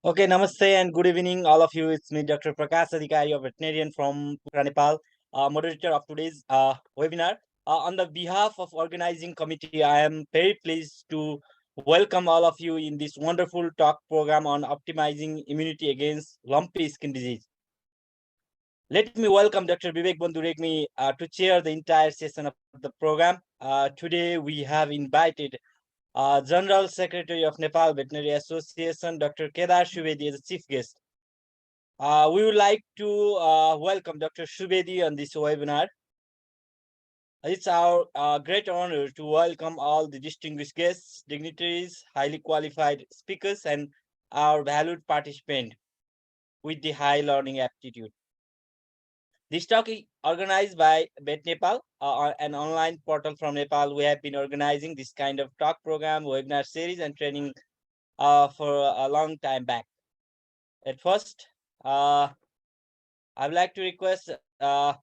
Okay, namaste and good evening, all of you. It's me, Dr. Prakash Adhikari, a veterinarian from Pokhara, Nepal, moderator of today's webinar. On the behalf of organizing committee, I am very pleased to welcome all of you in this wonderful talk program on optimizing immunity against lumpy skin disease. Let me welcome Dr. Vivek Banduregmi to chair the entire session of the program. Today, we have invited General Secretary of Nepal Veterinary Association, Dr. Kedar Shubedi, as a chief guest. We would like to welcome Dr. Shubedi on this webinar. It's our great honor to welcome all the distinguished guests, dignitaries, highly qualified speakers, and our valued participant with the high learning aptitude. This talk is organized by Vet Nepal, an online portal from Nepal. We have been organizing this kind of talk program, webinar series, and training for a long time back. At first, I would like to request Dr.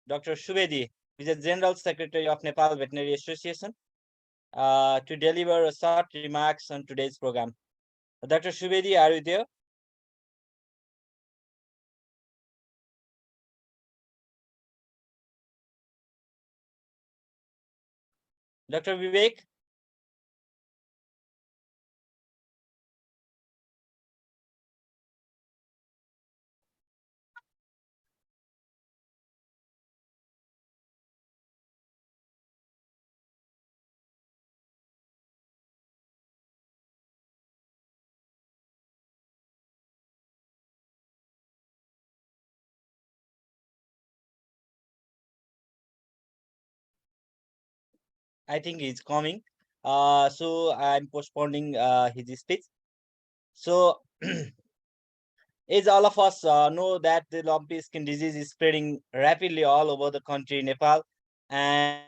Shubedi, who is the General Secretary of Nepal Veterinary Association, to deliver a short remarks on today's program. Dr. Shubedi, are you there? Dr. Vivek? I think he's coming. So I'm postponing his speech. So, as all of us know that the lumpy skin disease is spreading rapidly all over the country, Nepal, and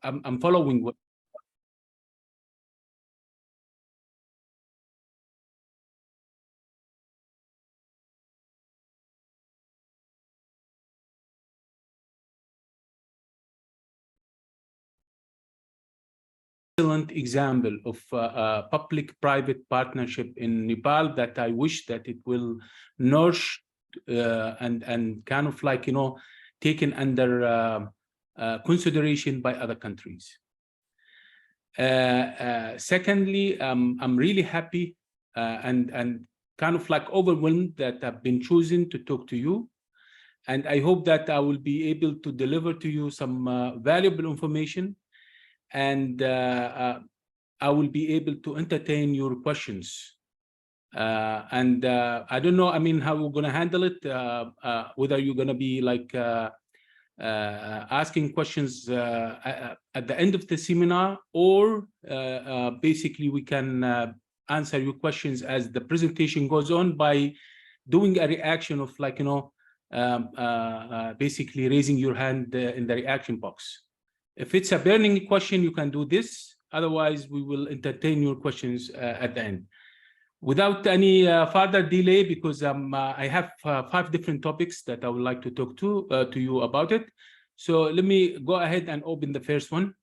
I'm following what excellent example of public-private partnership in Nepal that I wish that it will nourish and kind of like taken under consideration by other countries. Secondly, I'm really happy and kind of like overwhelmed that I've been chosen to talk to you. And I hope that I will be able to deliver to you some valuable information, and I will be able to entertain your questions. And I don't know, I mean, how we're going to handle it, whether you're going to be like asking questions at the end of the seminar, or basically we can answer your questions as the presentation goes on by doing a reaction of like, basically raising your hand in the reaction box. If it's a burning question, you can do this. Otherwise, we will entertain your questions at the end. Without any further delay, because I have 5 different topics that I would like to talk to you about it. So let me go ahead and open the first one.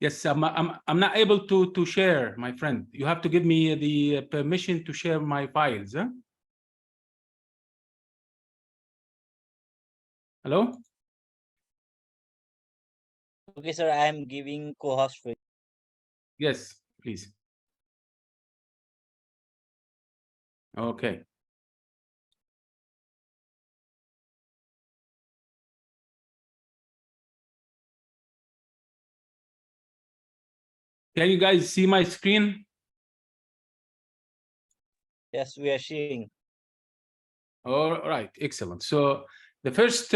Yes, I'm not able to share, my friend. You have to give me the permission to share my files. Huh? Hello? Okay, sir, I am giving co-host for you. Yes, please. Okay. Can you guys see my screen? Yes, we are seeing. All right, excellent. So the first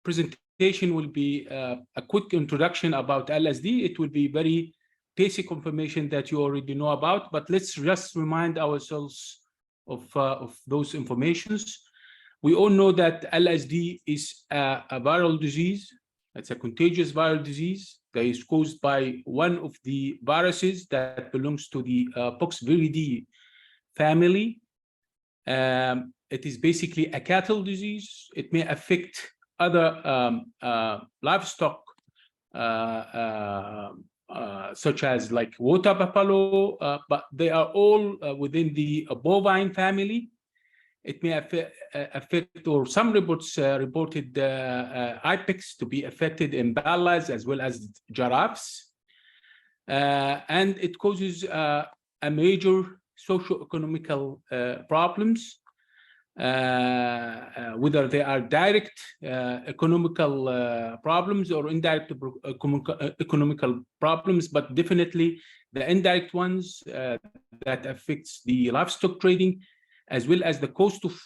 presentation will be a quick introduction about LSD. It will be very basic information that you already know about, but let's just remind ourselves of those informations. We all know that LSD is a viral disease. It's a contagious viral disease that is caused by one of the viruses that belongs to the poxviridae family. It is basically a cattle disease. It may affect other livestock, such as like water buffalo, but they are all within the bovine family. It may affect, or some reports reported ipex to be affected in ballas as well as giraffes. And it causes a major socio-economical problems, whether they are direct economical problems or indirect economical problems, but definitely the indirect ones that affects the livestock trading, as well as the cost of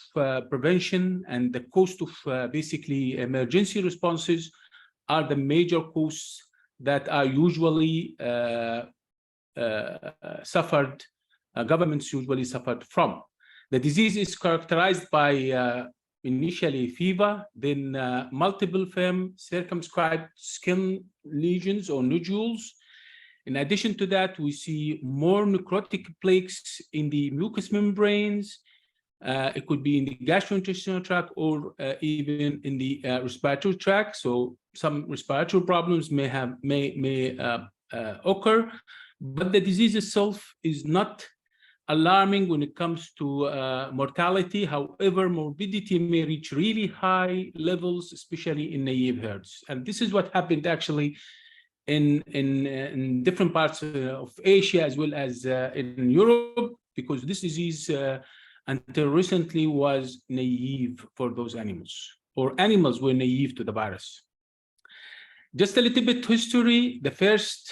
prevention and the cost of basically emergency responses are the major costs that are usually suffered, governments usually suffered from. The disease is characterized by initially fever, then multiple firm circumscribed skin lesions or nodules. In addition to that, we see more necrotic plaques in the mucous membranes. It could be in the gastrointestinal tract or even in the respiratory tract. So some respiratory problems may occur, but the disease itself is not alarming when it comes to mortality. However, morbidity may reach really high levels, especially in naive herds. And this is what happened actually in different parts of Asia as well as in Europe, because this disease until recently was naive for those animals, or animals were naive to the virus. Just a little bit history. The first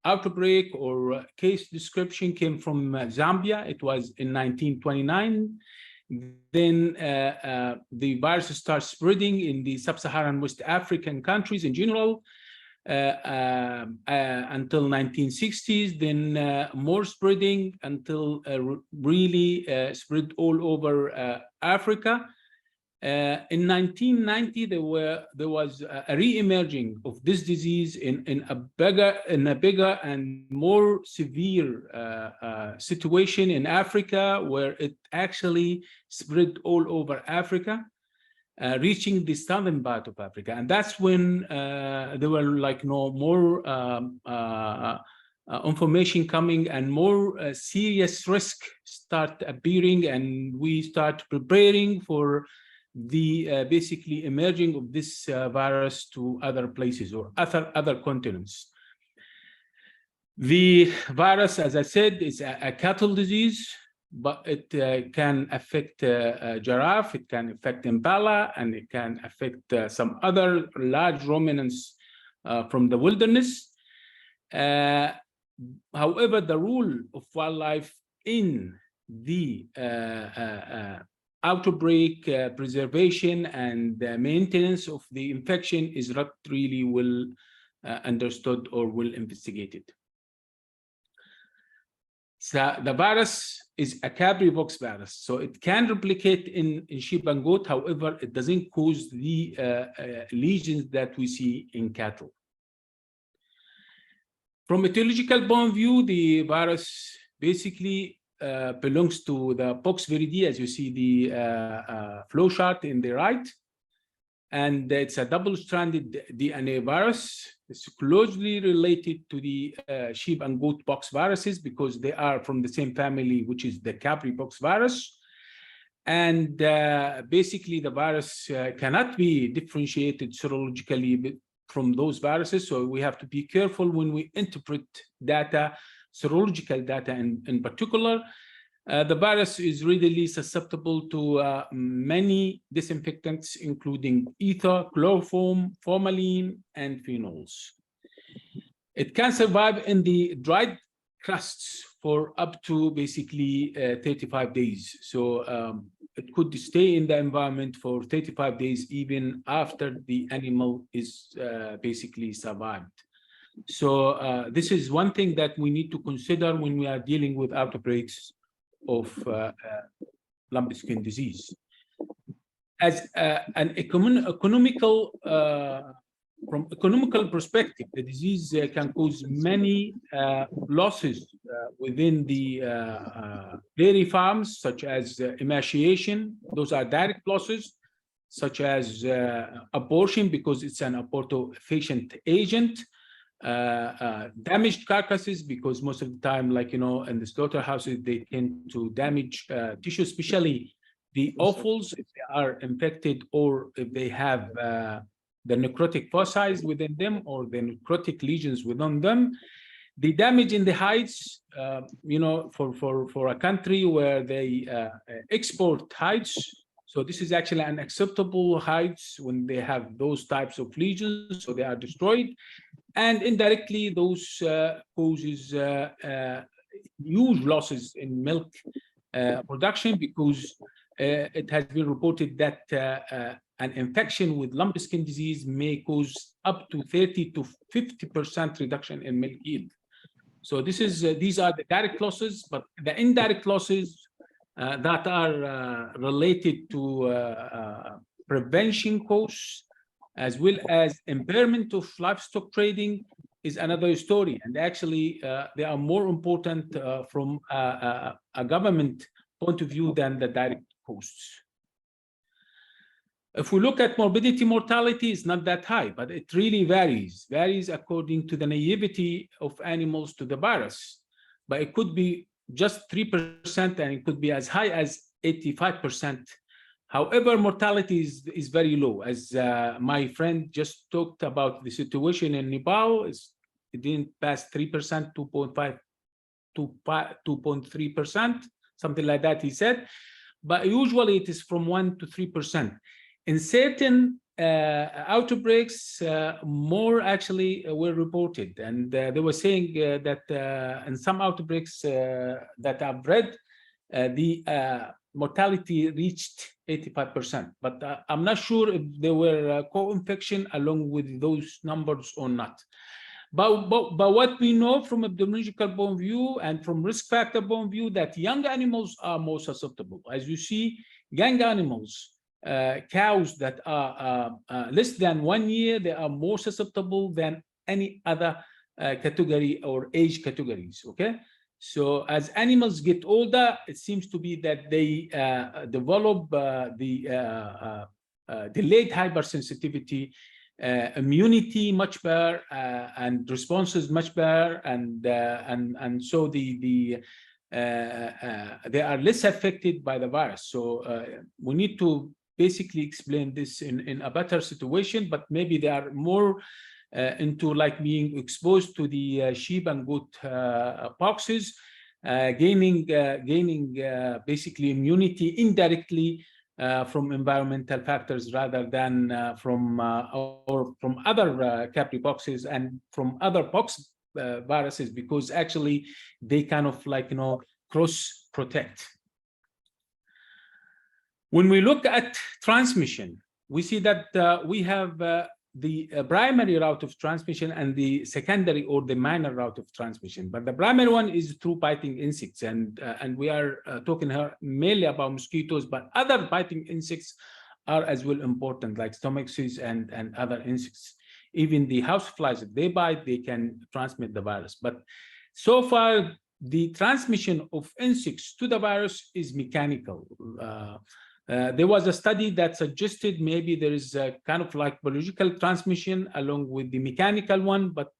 outbreak or case description came from Zambia. It was in 1929. Then the virus starts spreading in the sub-Saharan West African countries in general until 1960s. Then more spreading until really spread all over Africa. In 1990, there was a re-emerging of this disease in a bigger and more severe situation in Africa, where it actually spread all over Africa, reaching the southern part of Africa, and that's when there were like more information coming and more serious risk start appearing, and we start preparing for the basically emerging of this virus to other places or other continents. The virus, as I said, is a cattle disease, but it can affect giraffe, it can affect impala, and it can affect some other large ruminants from the wilderness. However, the role of wildlife in the outbreak preservation and maintenance of the infection is not really well understood or well investigated. So the virus is a Capri-Pox virus, so it can replicate in sheep and goat. However, it doesn't cause the lesions that we see in cattle. From etiological point of view, the virus basically belongs to the pox viridae, as you see the flow chart in the right. And it's a double-stranded DNA virus. It's closely related to the sheep and goat pox viruses because they are from the same family, which is the Capri-Pox virus. And basically, the virus cannot be differentiated serologically from those viruses. So we have to be careful when we interpret data, serological data in particular. The virus is readily susceptible to many disinfectants, including ether, chloroform, formalin, and phenols. It can survive in the dried crusts for up to basically 35 days. So it could stay in the environment for 35 days, even after the animal is basically survived. So this is one thing that we need to consider when we are dealing with outbreaks of lumpy skin disease. As an economical, from economical perspective, the disease can cause many losses within the dairy farms, such as emaciation. Those are direct losses, such as abortion, because it's an abortifacient agent. Damaged carcasses, because most of the time, like, in the slaughterhouses, they tend to damage tissue, especially the offals, if they are infected or if they have the necrotic foci within them or the necrotic lesions within them. The damage in the hides, for a country where they export hides, so this is actually unacceptable hides when they have those types of lesions, so they are destroyed. And indirectly, those causes huge losses in milk production, because it has been reported that an infection with lumpy skin disease may cause up to 30 to 50% reduction in milk yield. So these are the direct losses, but the indirect losses that are related to prevention costs, as well as impairment of livestock trading, is another story. And actually, they are more important from a government point of view than the direct costs. If we look at morbidity, mortality is not that high, but it really varies according to the naivety of animals to the virus. But it could be just 3%, and it could be as high as 85%. However, mortality is very low. As my friend just talked about the situation in Nepal, it didn't pass 3%, 2.5 to 2.3%, something like that, he said. But usually it is from 1 to 3%. In certain outbreaks, more actually were reported. And they were saying that in some outbreaks that I've read, the mortality reached 85%, but I'm not sure if there were co-infection along with those numbers or not. But what we know from epidemiological point of view and from risk factor point of view, that young animals are more susceptible. As you see, young animals, cows that are less than 1 year, they are more susceptible than any other category or age categories, okay? So as animals get older, it seems to be that they develop the delayed hypersensitivity, immunity much better, and responses much better, and so they are less affected by the virus. So we need to basically explain this in a better situation, but maybe they are more into like being exposed to the sheep and goat poxes, gaining basically immunity indirectly from environmental factors rather than from other Capri poxes and from other pox viruses, because actually they kind of cross protect. When we look at transmission, we see that we have the primary route of transmission and the secondary or the minor route of transmission. But the primary one is through biting insects, and we are talking here mainly about mosquitoes, but other biting insects are as well important, like stomachs and other insects. Even the houseflies, if they bite, they can transmit the virus. But so far, the transmission of insects to the virus is mechanical. There was a study that suggested maybe there is a kind of like biological transmission along with the mechanical one, but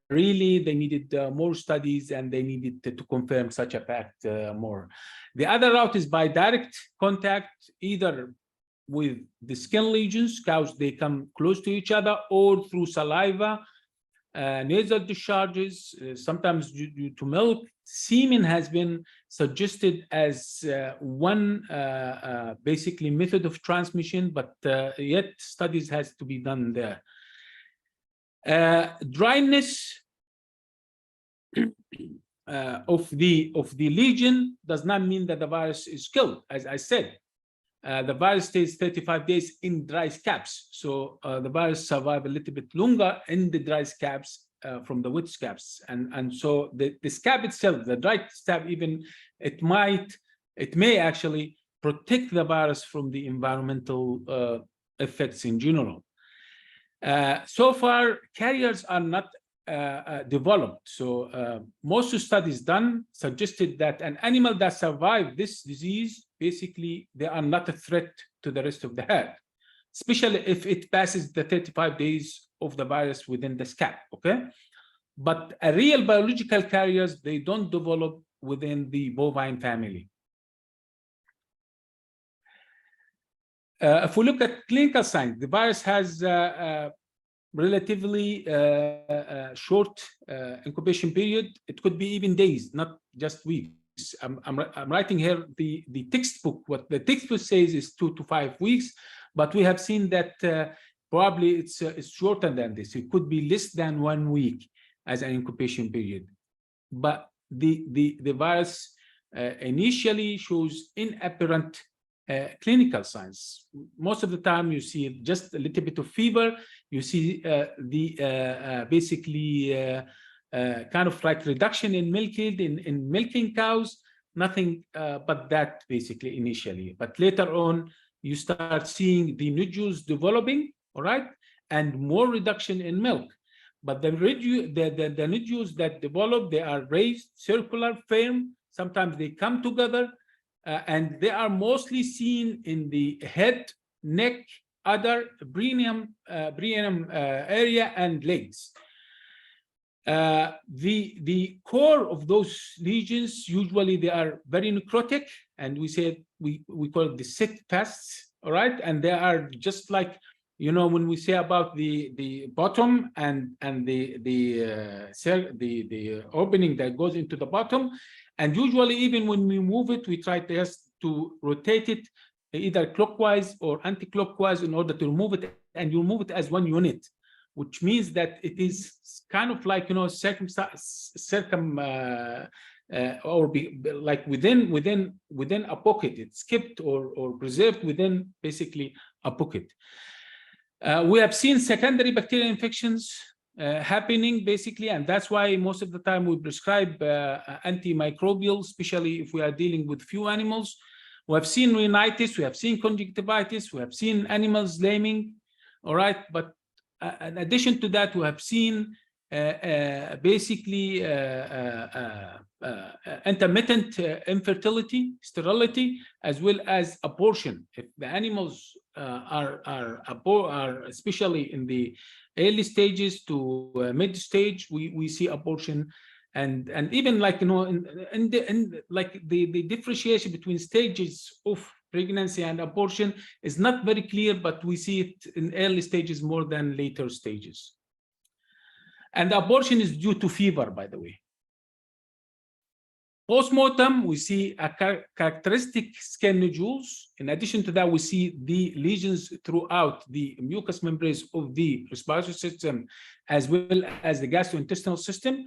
really they needed more studies, and they needed to confirm such a fact more. The other route is by direct contact, either with the skin lesions, cows, they come close to each other, or through saliva, nasal discharges, sometimes due to milk. Semen has been suggested as one basically method of transmission, but yet studies has to be done there. Dryness of the lesion does not mean that the virus is killed. As I said, the virus stays 35 days in dry scabs. So the virus survives a little bit longer in the dry scabs from the wet scabs. And so the scab itself, the dry scab, even it may actually protect the virus from the environmental effects in general. So far, carriers are not developed. So most studies done suggested that an animal that survived this disease, basically, they are not a threat to the rest of the herd, especially if it passes the 35 days of the virus within the scab, okay? But a real biological carriers, they don't develop within the bovine family. If we look at clinical signs, the virus has relatively short incubation period. It could be even days, not just weeks. I'm writing here the textbook. What the textbook says is 2 to 5 weeks, but we have seen that probably it's shorter than this. It could be less than 1 week as an incubation period. But the virus initially shows inapparent clinical signs. Most of the time, you see just a little bit of fever. You see basically kind of like reduction in milk yield in milking cows. Nothing but that basically initially. But later on, you start seeing the nodules developing, all right, and more reduction in milk. But the nodules that develop, they are raised, circular, firm. Sometimes they come together. And they are mostly seen in the head, neck, other perineum area, and legs. The core of those lesions, usually they are very necrotic, and we call it the sick pests, all right? And they are just like, you know, when we say about the bottom and the opening that goes into the bottom. And usually, even when we move it, we try just to rotate it either clockwise or anti-clockwise in order to remove it, and you move it as one unit, which means that it is kind of like, you know, or be like within a pocket. It's kept or preserved within basically a pocket. We have seen secondary bacterial infections happening basically, and that's why most of the time we prescribe antimicrobial, especially if we are dealing with few animals. We have seen rhinitis, we have seen conjunctivitis, we have seen animals lambing, all right. But in addition to that, we have seen basically intermittent infertility, sterility, as well as abortion. If the animals are especially in the early stages to mid stage, we see abortion, and even like, you know, in like the differentiation between stages of pregnancy and abortion is not very clear, but we see it in early stages more than later stages. And abortion is due to fever, by the way. Post-mortem, we see a characteristic skin nodules. In addition to that, we see the lesions throughout the mucous membranes of the respiratory system, as well as the gastrointestinal system.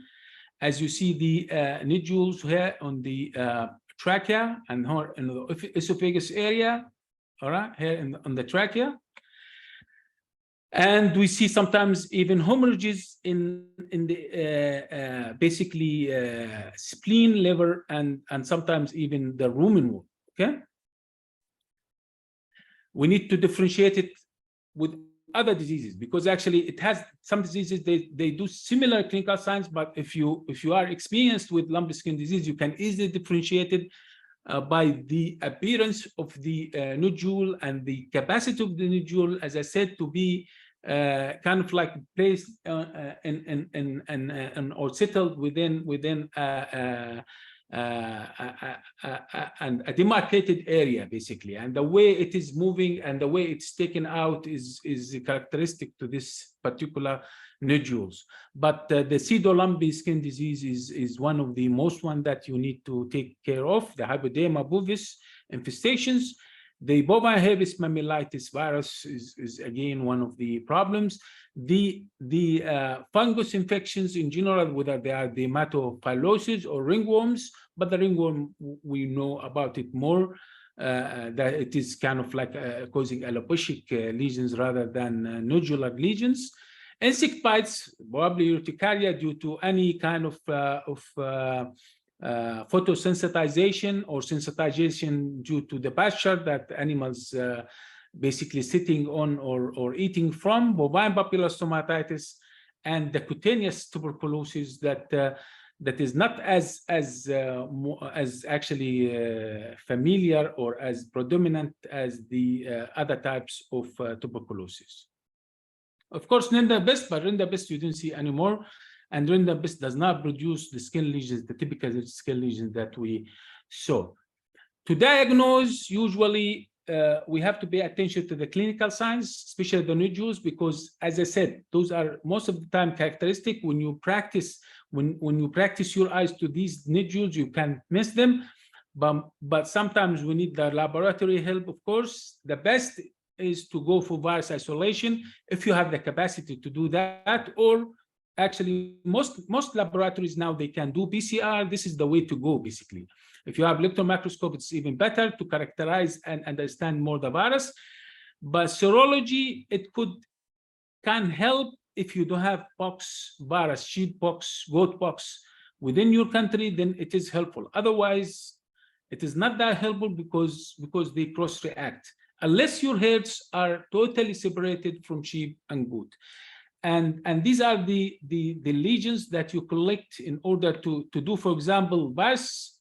As you see the nodules here on the trachea and in the esophagus area, all right, here on the trachea. And we see sometimes even hemorrhages in the basically spleen, liver, and sometimes even the rumen wall. Okay, we need to differentiate it with other diseases, because actually it has some diseases, they do similar clinical signs, but if you are experienced with lumpy skin disease, you can easily differentiate it by the appearance of the nodule and the capacity of the nodule, as I said, to be kind of like placed in or settled within a demarcated area, basically, and the way it is moving and the way it's taken out is characteristic to this particular nodules. But the pseudolumpy skin disease is one of the most one that you need to take care of. The hypoderma bovis infestations, the bovine herpes mammallitis virus is again one of the problems. The fungus infections in general, whether they are dermatophiloses or ringworms, but the ringworm, we know about it more, that it is kind of like causing alopecia lesions rather than nodular lesions. Insect bites, probably urticaria due to any kind of photosensitization or sensitization due to the pasture that animals basically sitting on or eating from, bovine papular stomatitis, and the cutaneous tuberculosis that is not as actually familiar or as predominant as the other types of tuberculosis. Of course, Rinderpest, but Rinderpest you don't see anymore. And Rinderpest does not produce the skin lesions, the typical skin lesions that we saw. To diagnose, usually we have to pay attention to the clinical signs, especially the nodules, because, as I said, those are most of the time characteristic. When you practice, when you practice your eyes to these nodules, you can miss them. But sometimes we need the laboratory help, of course. The best is to go for virus isolation if you have the capacity to do that, or actually most laboratories now, they can do PCR. This is the way to go, basically. If you have electron microscope, it's even better to characterize and understand more the virus. But serology, it can help if you don't have pox virus, sheep pox, goat pox within your country, then it is helpful. Otherwise, it is not that helpful because they cross-react, unless your herds are totally separated from sheep and goat. And these are the lesions that you collect in order to do, for example, virus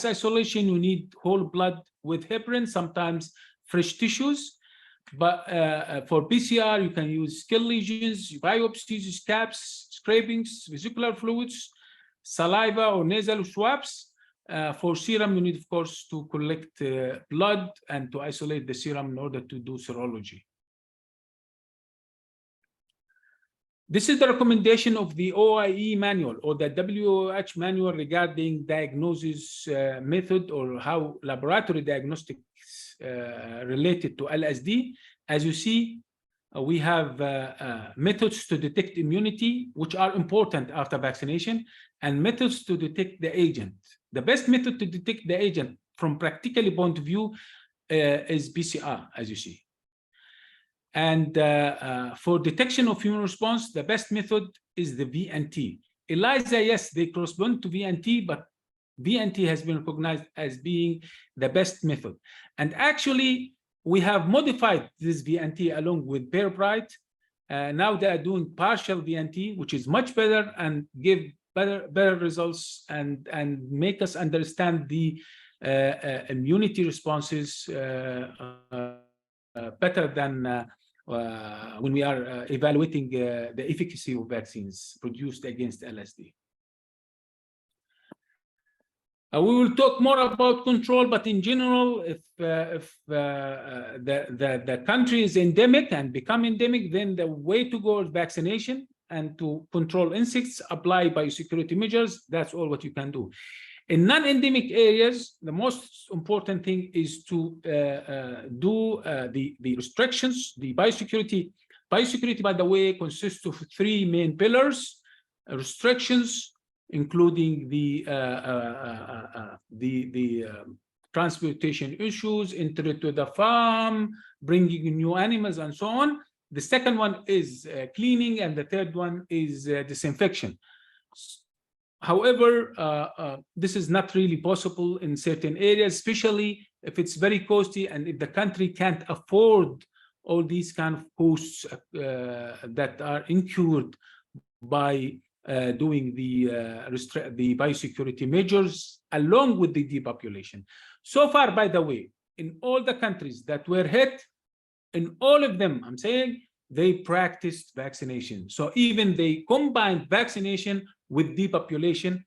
isolation. You need whole blood with heparin, sometimes fresh tissues. But for PCR, you can use skin lesions, biopsies, scabs, scrapings, vesicular fluids, saliva or nasal swabs. For serum, you need, of course, to collect blood and to isolate the serum in order to do serology. This is the recommendation of the OIE manual or the WHO manual regarding diagnosis method, or how laboratory diagnostics related to LSD. As you see, we have methods to detect immunity, which are important after vaccination, and methods to detect the agent. The best method to detect the agent from practical point of view is PCR, as you see. And for detection of immune response, the best method is the VNT. ELISA, yes, they correspond to VNT, but VNT has been recognized as being the best method. And actually, we have modified this VNT along with Bear Bright. Now they are doing partial VNT, which is much better and give better results and make us understand the immunity responses better than when we are evaluating the efficacy of vaccines produced against LSD. We will talk more about control, but in general, if the country is endemic and become endemic, then the way to go is vaccination, and to control insects, apply biosecurity measures. That's all what you can do. In non-endemic areas, the most important thing is to do the restrictions. The biosecurity, by the way, consists of three main pillars: restrictions, including the transportation issues, entry to the farm, bringing new animals, and so on. The second one is cleaning, and the third one is disinfection. However, this is not really possible in certain areas, especially if it's very costly and if the country can't afford all these kind of costs that are incurred by doing the biosecurity measures along with the depopulation. So far, by the way, in all the countries that were hit, in all of them, I'm saying, they practiced vaccination. So even they combined vaccination with depopulation.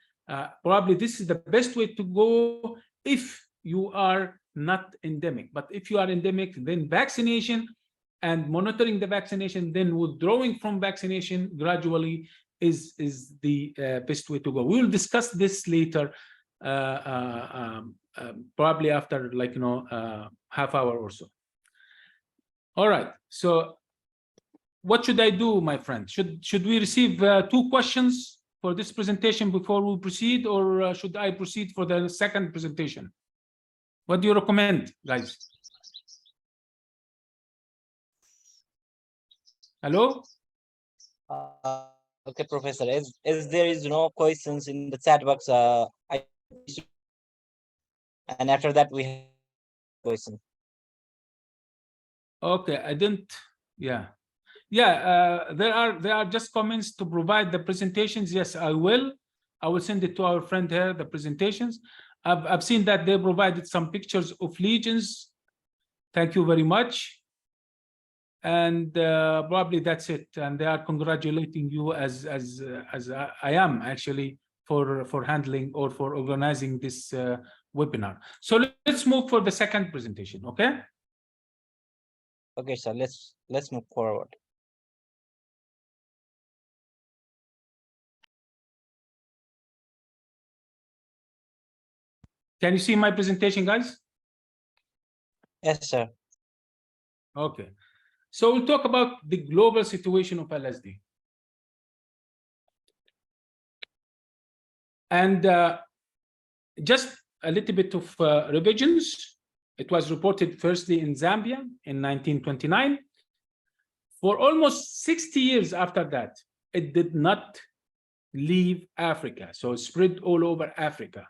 Probably this is the best way to go if you are not endemic. But if you are endemic, then vaccination and monitoring the vaccination, then withdrawing from vaccination gradually is the best way to go. We will discuss this later, probably after half hour or so. All right. So what should I do, my friend? Should we receive 2 questions for this presentation before we proceed, or should I proceed for the second presentation? What do you recommend, guys? Hello? Okay, Professor. As there is no questions in the chat box, and after that we have question. Okay, I didn't. Yeah. There are just comments to provide the presentations. Yes, I will send it to our friend here, the presentations. I've seen that they provided some pictures of legions. Thank you very much. And probably that's it. And they are congratulating you as I am actually for handling or for organizing this webinar. So let's move for the second presentation. Okay. Okay, sir. Let's move forward. Can you see my presentation, guys? Yes, sir. Okay. So we'll talk about the global situation of LSD. And just a little bit of revisions. It was reported firstly in Zambia in 1929. For almost 60 years after that, it did not leave Africa. So it spread all over Africa.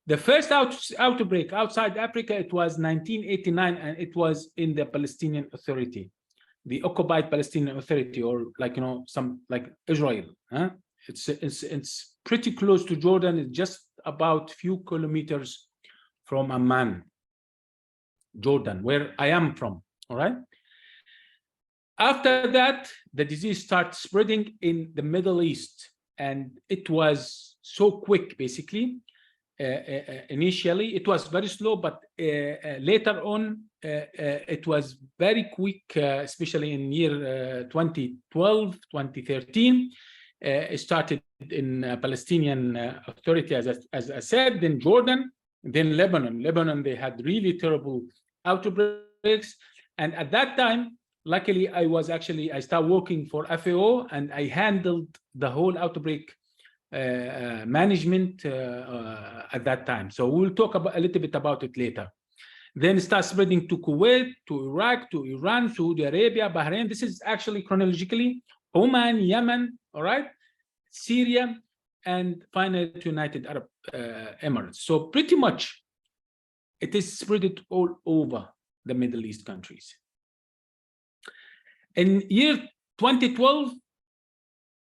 The first outbreak outside Africa, it was 1989, and it was in the Palestinian Authority, the occupied Palestinian Authority, or some like Israel. Huh? It's pretty close to Jordan. It's just about a few kilometers from Amman, Jordan, where I am from. All right. After that, the disease started spreading in the Middle East, and it was so quick, basically. Initially, it was very slow, but later on, it was very quick, especially in year 2012, 2013. It started in Palestinian Authority, as I said, then Jordan, then Lebanon. Lebanon, they had really terrible outbreaks. And at that time, luckily, I started working for FAO, and I handled the whole outbreak management at that time. So we'll talk a little bit about it later. Then start spreading to Kuwait, to Iraq, to Iran, Saudi Arabia, Bahrain. This is actually chronologically Oman, Yemen, all right, Syria, and finally to United Arab Emirates. So pretty much it is spread all over the Middle East countries. In year 2012,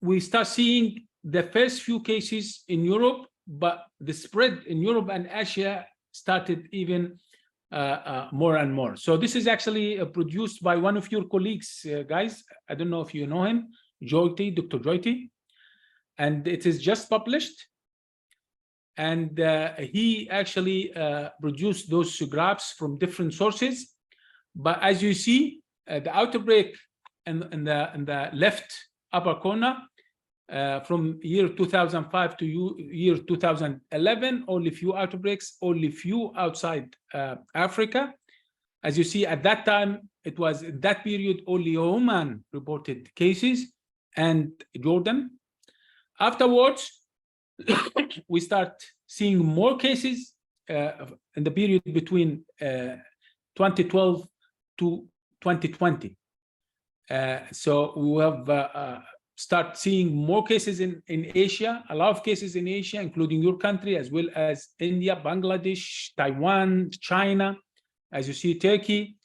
we start seeing the first few cases in Europe, but the spread in Europe and Asia started even more and more. So this is actually produced by one of your colleagues, guys. I don't know if you know him, Joyti, Dr. Joyti, and it is just published. And he actually produced those graphs from different sources. But as you see, the outbreak in the left upper corner, from year 2005 to year 2011, only few outbreaks, only few outside Africa. As you see, at that time, it was in that period only Oman reported cases and Jordan. Afterwards, we start seeing more cases in the period between 2012 to 2020. So we have start seeing more cases in Asia, a lot of cases in Asia, including your country, as well as India, Bangladesh, Taiwan, China, as you see, Turkey,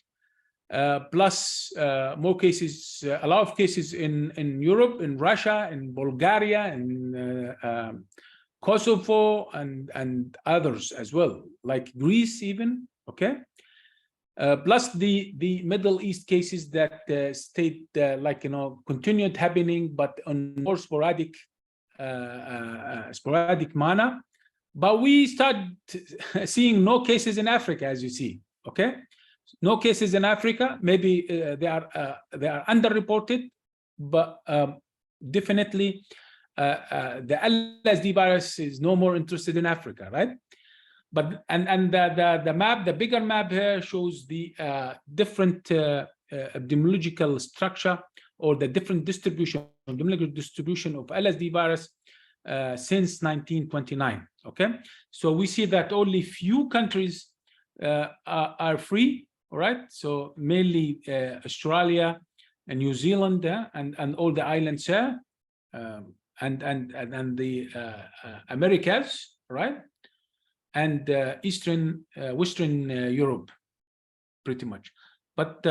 plus more cases, a lot of cases in Europe, in Russia, in Bulgaria, in Kosovo, and others as well, like Greece even, okay? Plus the Middle East cases that stayed like, you know, continued happening, but on more sporadic manner. But we start seeing no cases in Africa, as you see, okay? No cases in Africa. Maybe they are underreported, but definitely the LSD virus is no more interested in Africa, right? But the map, the bigger map here, shows the different epidemiological structure, or the different distribution, epidemiological distribution of LSD virus since 1929. Okay, so we see that only few countries are free. All right, so mainly Australia and New Zealand and all the islands here, and the Americas, right? And Western Europe, pretty much. But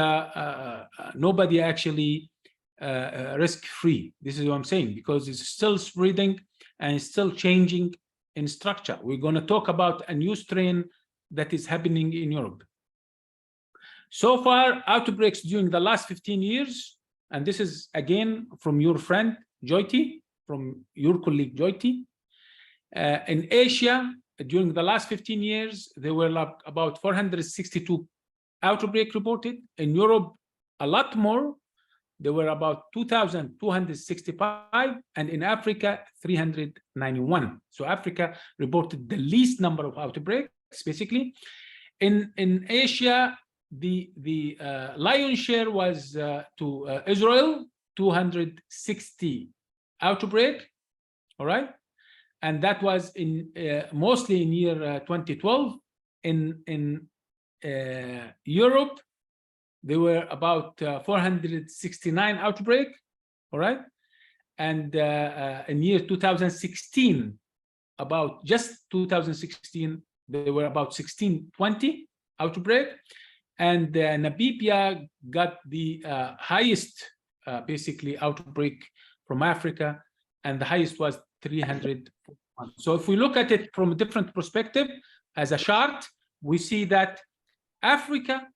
nobody actually risk-free. This is what I'm saying, because it's still spreading and it's still changing in structure. We're going to talk about a new strain that is happening in Europe. So far, outbreaks during the last 15 years, and this is again from your friend Jyoti, from your colleague Jyoti, in Asia, during the last 15 years, there were like about 462 outbreaks reported. In Europe, a lot more. There were about 2,265, and in Africa, 391. So Africa reported the least number of outbreaks, basically. In Asia, the lion's share was to Israel, 260 outbreak, all right? And that was in mostly in year 2012. In Europe, there were about 469 outbreak, all right? And in year 2016, about just 2016, there were about 1620 outbreak. And Namibia got the highest, basically, outbreak from Africa, and the highest was 341. So if we look at it from a different perspective, as a chart, we see that Africa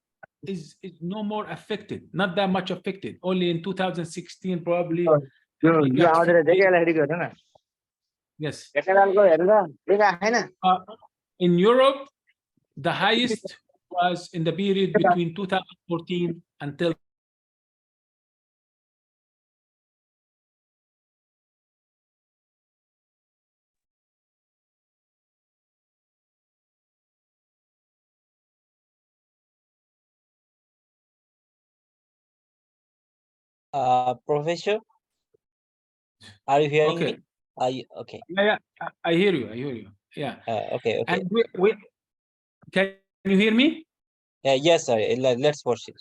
is no more affected, not that much affected. Only in 2016, probably. Yes. In Europe, the highest was in the period between 2014 until Professor, are you hearing okay. me? Are you okay? Yeah, I hear you. I hear you. Yeah. Okay. And we can you hear me? Yes, sir. Let's proceed.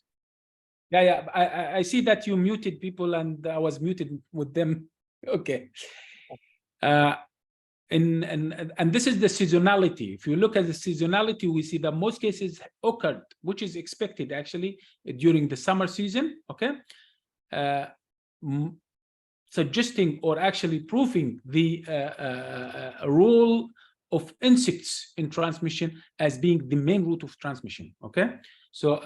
Yeah. I see that you muted people, and I was muted with them. Okay. And this is the seasonality. If you look at the seasonality, we see that most cases occurred, which is expected actually during the summer season. Okay. Suggesting or actually proving the role of insects in transmission as being the main route of transmission. Okay, so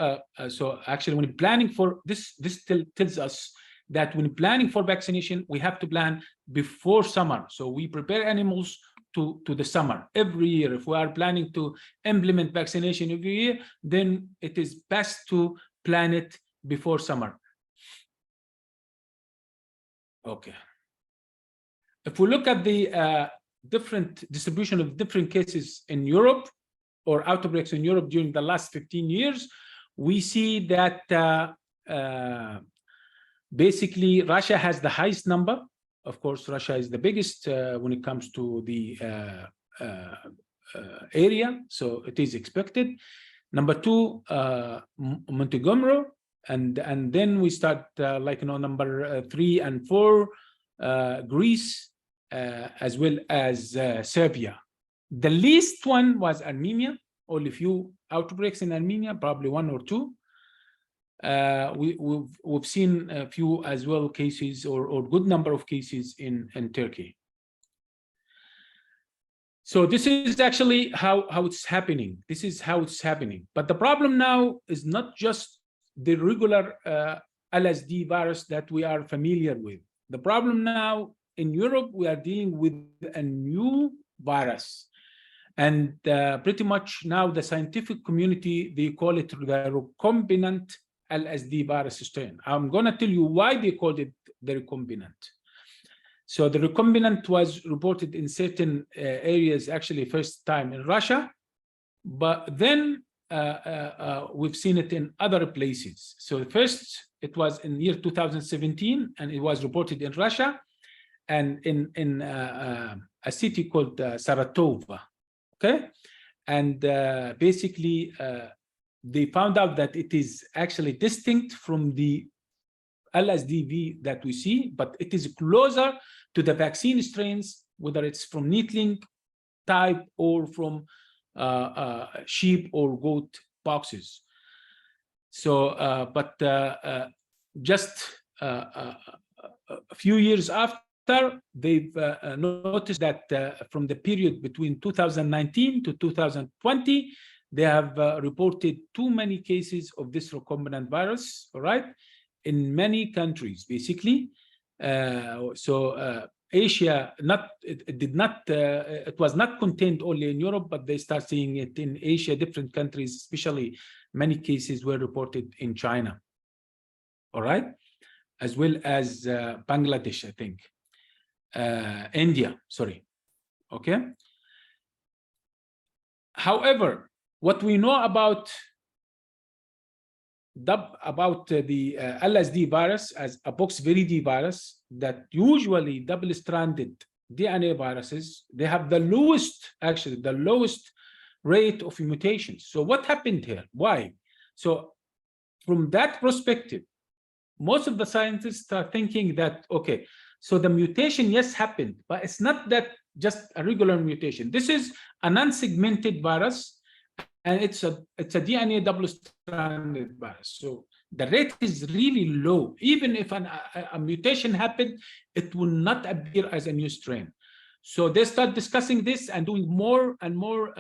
actually, when planning for this tells us that when planning for vaccination, we have to plan before summer. So we prepare animals to the summer every year. If we are planning to implement vaccination every year, then it is best to plan it before summer. Okay. If we look at the different distribution of different cases in Europe, or outbreaks in Europe during the last 15 years, we see that basically Russia has the highest number. Of course, Russia is the biggest when it comes to the area, so it is expected. Number two, Montenegro, and then we start number 3 and 4, Greece, as well as Serbia. The least one was Armenia. Only few outbreaks in Armenia, probably 1 or 2. We've seen a few as well cases, or good number of cases in Turkey. So this is actually how it's happening. This is how it's happening. But the problem now is not just the regular LSD virus that we are familiar with. The problem now in Europe, we are dealing with a new virus. And pretty much now the scientific community, they call it the recombinant LSD virus strain. I'm going to tell you why they called it the recombinant. So the recombinant was reported in certain areas, actually first time in Russia, but then we've seen it in other places. So first it was in year 2017, and it was reported in Russia and in a city called Saratov. Okay, and basically they found out that it is actually distinct from the LSDV that we see, but it is closer to the vaccine strains, whether it's from neatling type or from sheep or goat poxes. So, but just a few years after, they've noticed that from the period between 2019 to 2020, they have reported too many cases of this recombinant virus, all right, in many countries, basically. Asia, it was not contained only in Europe, but they start seeing it in Asia, different countries, especially many cases were reported in China, all right, as well as Bangladesh, I think, India, sorry, okay. However, what we know about the LSD virus as a poxviridae virus, that usually double-stranded DNA viruses, they have the lowest rate of mutations. So what happened here? Why? So from that perspective, most of the scientists are thinking that, okay, so the mutation, yes, happened, but it's not that just a regular mutation. This is a non-segmented virus, and it's a DNA double-stranded virus. So the rate is really low. Even if a mutation happened, it will not appear as a new strain. So they start discussing this and doing more and more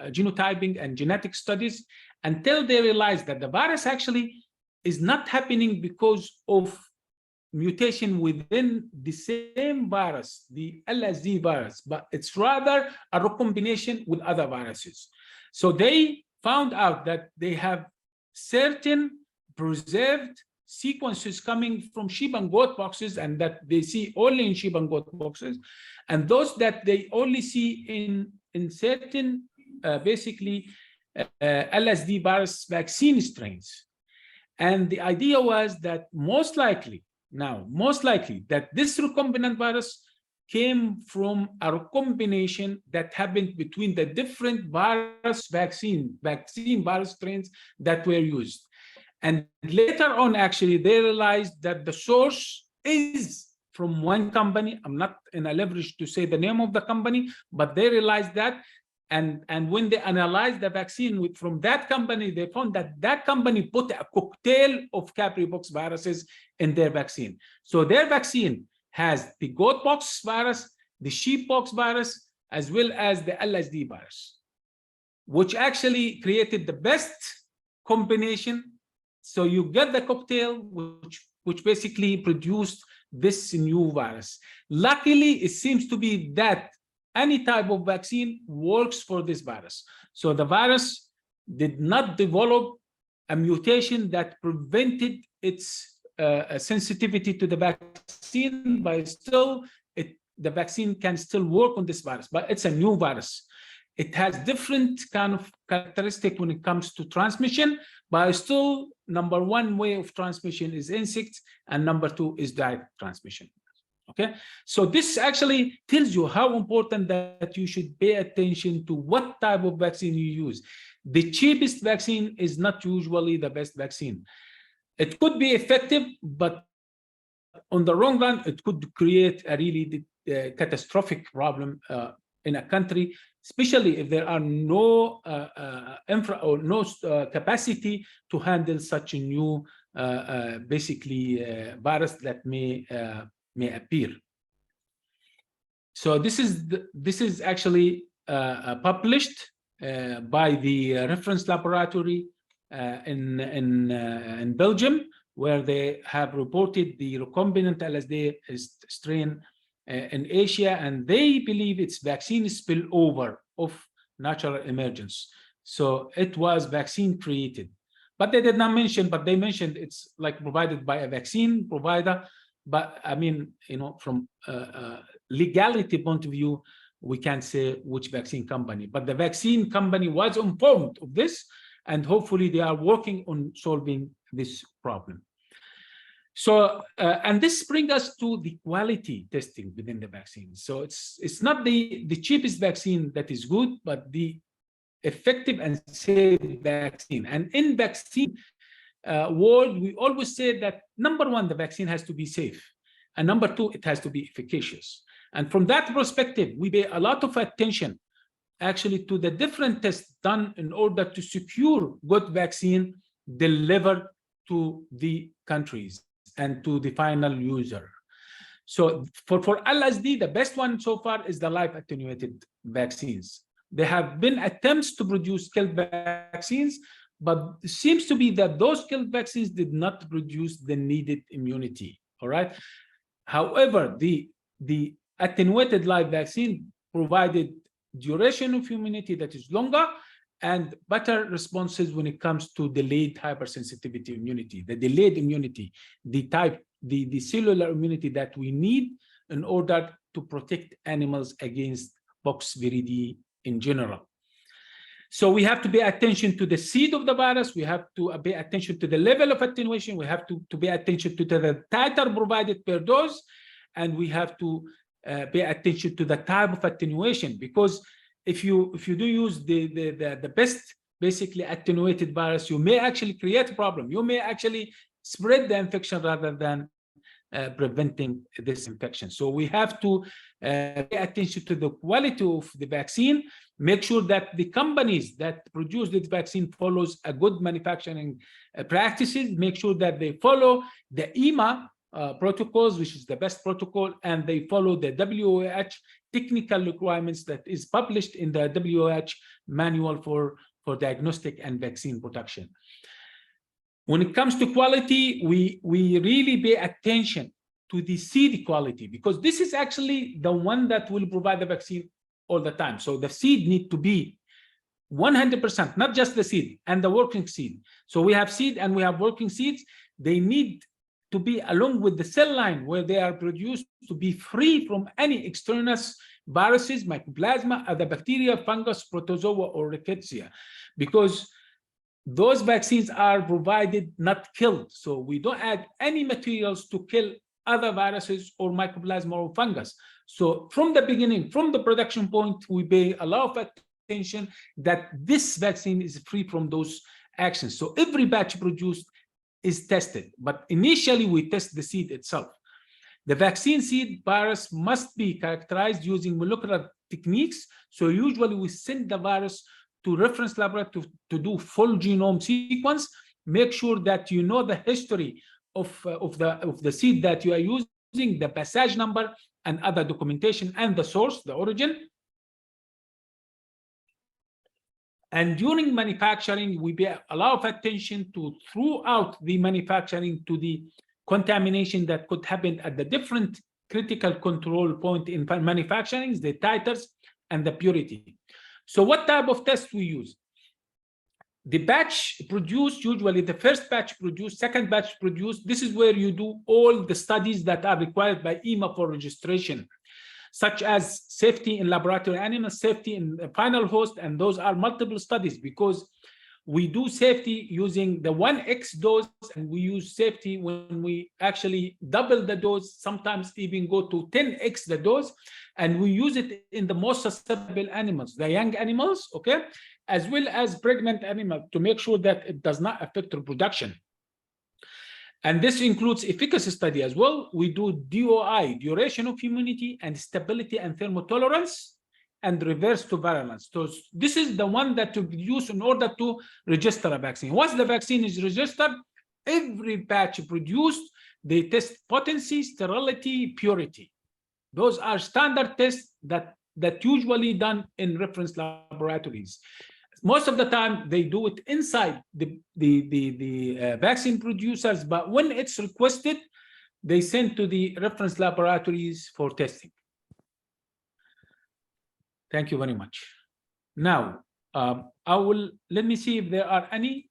genotyping and genetic studies until they realize that the virus actually is not happening because of mutation within the same virus, the LSD virus, but it's rather a recombination with other viruses. So they found out that they have certain preserved sequences coming from sheep and goat poxes, and that they see only in sheep and goat poxes, and those that they only see in certain basically LSD virus vaccine strains. And the idea was that most likely that this recombinant virus came from a recombination that happened between the different vaccine virus strains that were used. And later on, actually, they realized that the source is from one company. I'm not in a leverage to say the name of the company, but they realized that. And when they analyzed the vaccine from that company, they found that that company put a cocktail of Capripox viruses in their vaccine. So their vaccine has the goat pox virus, the sheep pox virus, as well as the LSD virus, which actually created the best combination. So you get the cocktail, which basically produced this new virus. Luckily, it seems to be that any type of vaccine works for this virus. So the virus did not develop a mutation that prevented its sensitivity to the vaccine, but still the vaccine can still work on this virus, but it's a new virus. It has different kind of characteristic when it comes to transmission, but still number one way of transmission is insects, and number two is direct transmission. Okay, so this actually tells you how important that you should pay attention to what type of vaccine you use. The cheapest vaccine is not usually the best vaccine. It could be effective, but on the long run, it could create a really catastrophic problem in a country, especially if there are no infra or no capacity to handle such a new, basically, virus that may appear. So this is actually published by the reference laboratory in Belgium, where they have reported the recombinant LSD strain in Asia, and they believe it's vaccine spillover of natural emergence. So it was vaccine created, but they did not mention. But they mentioned it's like provided by a vaccine provider. But I mean, from legality point of view, we can't say which vaccine company, but the vaccine company was informed of this, and hopefully they are working on solving this problem. So, and this brings us to the quality testing within the vaccine. So it's not the cheapest vaccine that is good, but the effective and safe vaccine. And in vaccine world, we always say that number one, the vaccine has to be safe, and number two, it has to be efficacious. And from that perspective, we pay a lot of attention actually to the different tests done in order to secure good vaccine delivered to the countries and to the final user. So for LSD, the best one so far is the live attenuated vaccines. There have been attempts to produce killed vaccines, but it seems to be that those killed vaccines did not produce the needed immunity. All right. However, the attenuated live vaccine provided duration of immunity that is longer and better responses when it comes to delayed hypersensitivity immunity, the delayed immunity, the cellular immunity that we need in order to protect animals against poxviridi in general. So we have to pay attention to the seed of the virus. We have to pay attention to the level of attenuation. We have to pay attention to the titer provided per dose, and we have to pay attention to the type of attenuation, because if you do use the best basically attenuated virus, you may actually create a problem. You may actually spread the infection rather than preventing this infection. So we have to pay attention to the quality of the vaccine, make sure that the companies that produce this vaccine follows a good manufacturing practices, make sure that they follow the EMA protocols, which is the best protocol, and they follow the WHO technical requirements that is published in the WHO manual for diagnostic and vaccine production. When it comes to quality, we really pay attention to the seed quality, because this is actually the one that will provide the vaccine all the time. So the seed need to be 100%, not just the seed and the working seed. So we have seed and we have working seeds. They need to be along with the cell line where they are produced to be free from any extraneous viruses, mycoplasma, other bacteria, fungus, protozoa, or rickettsia, because those vaccines are provided, not killed. So we don't add any materials to kill other viruses or mycoplasma or fungus. So from the beginning, from the production point, we pay a lot of attention that this vaccine is free from those actions. So every batch produced is tested, but initially we test the seed itself. The vaccine seed virus must be characterized using molecular techniques. So usually we send the virus to reference laboratory to do full genome sequence. Make sure that you know the history of the seed that you are using, the passage number and other documentation, and the source, the origin. And during manufacturing, we pay a lot of attention to throughout the manufacturing to the contamination that could happen at the different critical control point in manufacturing, the titers and the purity. So what type of test we use? The batch produced, usually the first batch produced, second batch produced, this is where you do all the studies that are required by EMA for registration, such as safety in laboratory animals, safety in the final host, and those are multiple studies, because we do safety using the 1x dose, and we use safety when we actually double the dose, sometimes even go to 10x the dose, and we use it in the most susceptible animals, the young animals, okay, as well as pregnant animals, to make sure that it does not affect reproduction. And this includes efficacy study as well. We do DOI, duration of immunity, and stability and thermotolerance, and reverse to virulence. So this is the one that you use in order to register a vaccine. Once the vaccine is registered, every batch produced, they test potency, sterility, purity. Those are standard tests that usually done in reference laboratories. Most of the time, they do it inside the vaccine producers, but when it's requested, they send to the reference laboratories for testing. Thank you very much. Now, let me see if there are any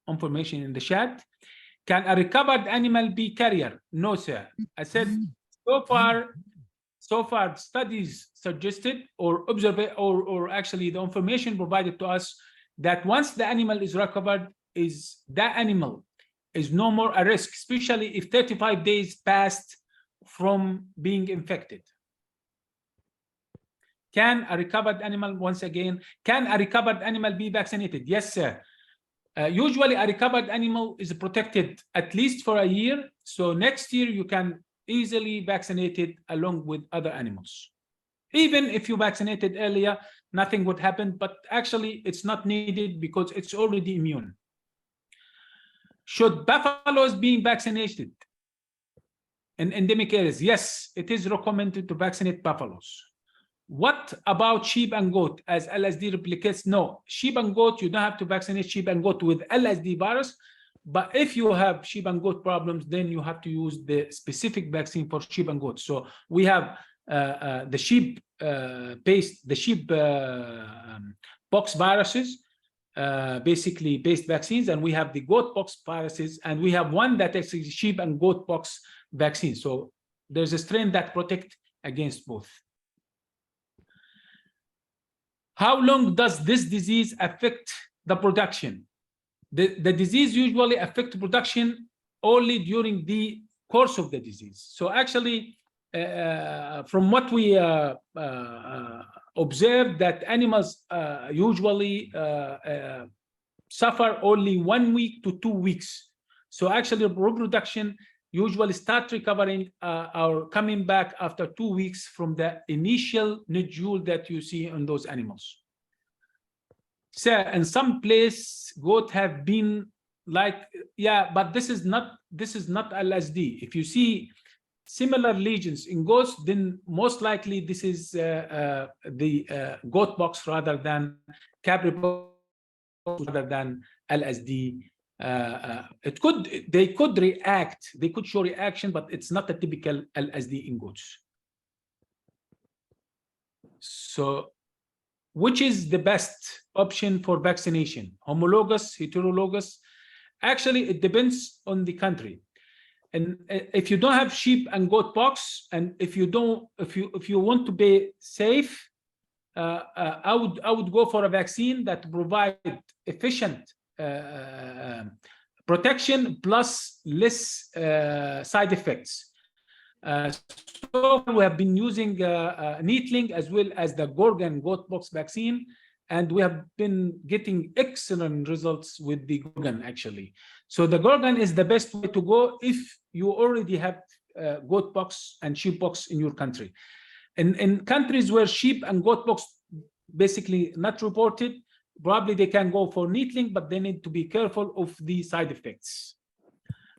information in the chat. Can a recovered animal be carrier? No, sir. I said so far studies suggested or observed, or actually the information provided to us, that once the animal is recovered, that animal is no more a risk, especially if 35 days passed from being infected. Can a recovered animal, once again, can a recovered animal be vaccinated? Yes, sir. Usually a recovered animal is protected at least for a year. So next year you can easily vaccinate it along with other animals. Even if you vaccinated earlier, nothing would happen, but actually it's not needed because it's already immune. Should buffaloes be vaccinated in endemic areas? Yes, it is recommended to vaccinate buffaloes. What about sheep and goat as LSD replicates? No, sheep and goat, you don't have to vaccinate sheep and goat with LSD virus. But if you have sheep and goat problems, then you have to use the specific vaccine for sheep and goat. So we have the sheep pox viruses, basically based vaccines, and we have the goat pox viruses, and we have one that is sheep and goat pox vaccine. So there's a strain that protect against both. How long does this disease affect the production? The disease usually affects production only during the course of the disease. So actually, from what we observed, that animals usually suffer only 1 week to 2 weeks. So actually, reproduction usually start recovering or coming back after 2 weeks from the initial nodule that you see on those animals. So in some place, goat have been like, yeah, but this is not LSD. If you see similar lesions in goats, then most likely this is the goat pox rather than capri pox, rather than LSD. They could react, they could show reaction, but it's not a typical LSD in goats. So which is the best option for vaccination? Homologous, heterologous? Actually, it depends on the country. And if you don't have sheep and goat pox, and if you want to be safe, I would go for a vaccine that provide efficient protection plus less side effects. So we have been using neatling as well as the Gorgon goat pox vaccine, and we have been getting excellent results with the Gorgon actually. So the Gorgon is the best way to go if you already have goat pox and sheep pox in your country. In countries where sheep and goat pox basically not reported, probably they can go for neatling, but they need to be careful of the side effects.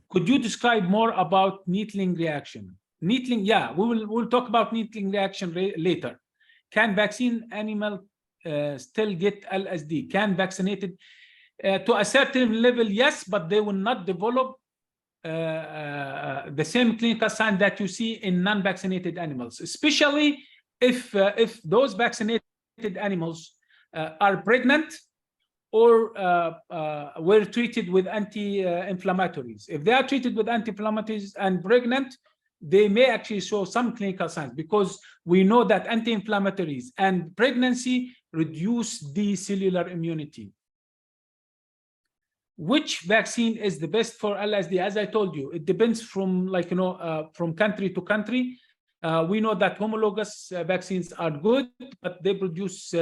Could you describe more about neatling reaction? Neatling, yeah, we'll talk about neatling reaction later. Can vaccine animal still get LSD? Can vaccinated to a certain level, yes, but they will not develop the same clinical sign that you see in non-vaccinated animals, especially if those vaccinated animals are pregnant or were treated with anti-inflammatories. If they are treated with anti-inflammatories and pregnant, they may actually show some clinical signs, because we know that anti-inflammatories and pregnancy reduce the cellular immunity. Which vaccine is the best for LSD? As I told you, it depends from from country to country. We know that homologous vaccines are good, but they produce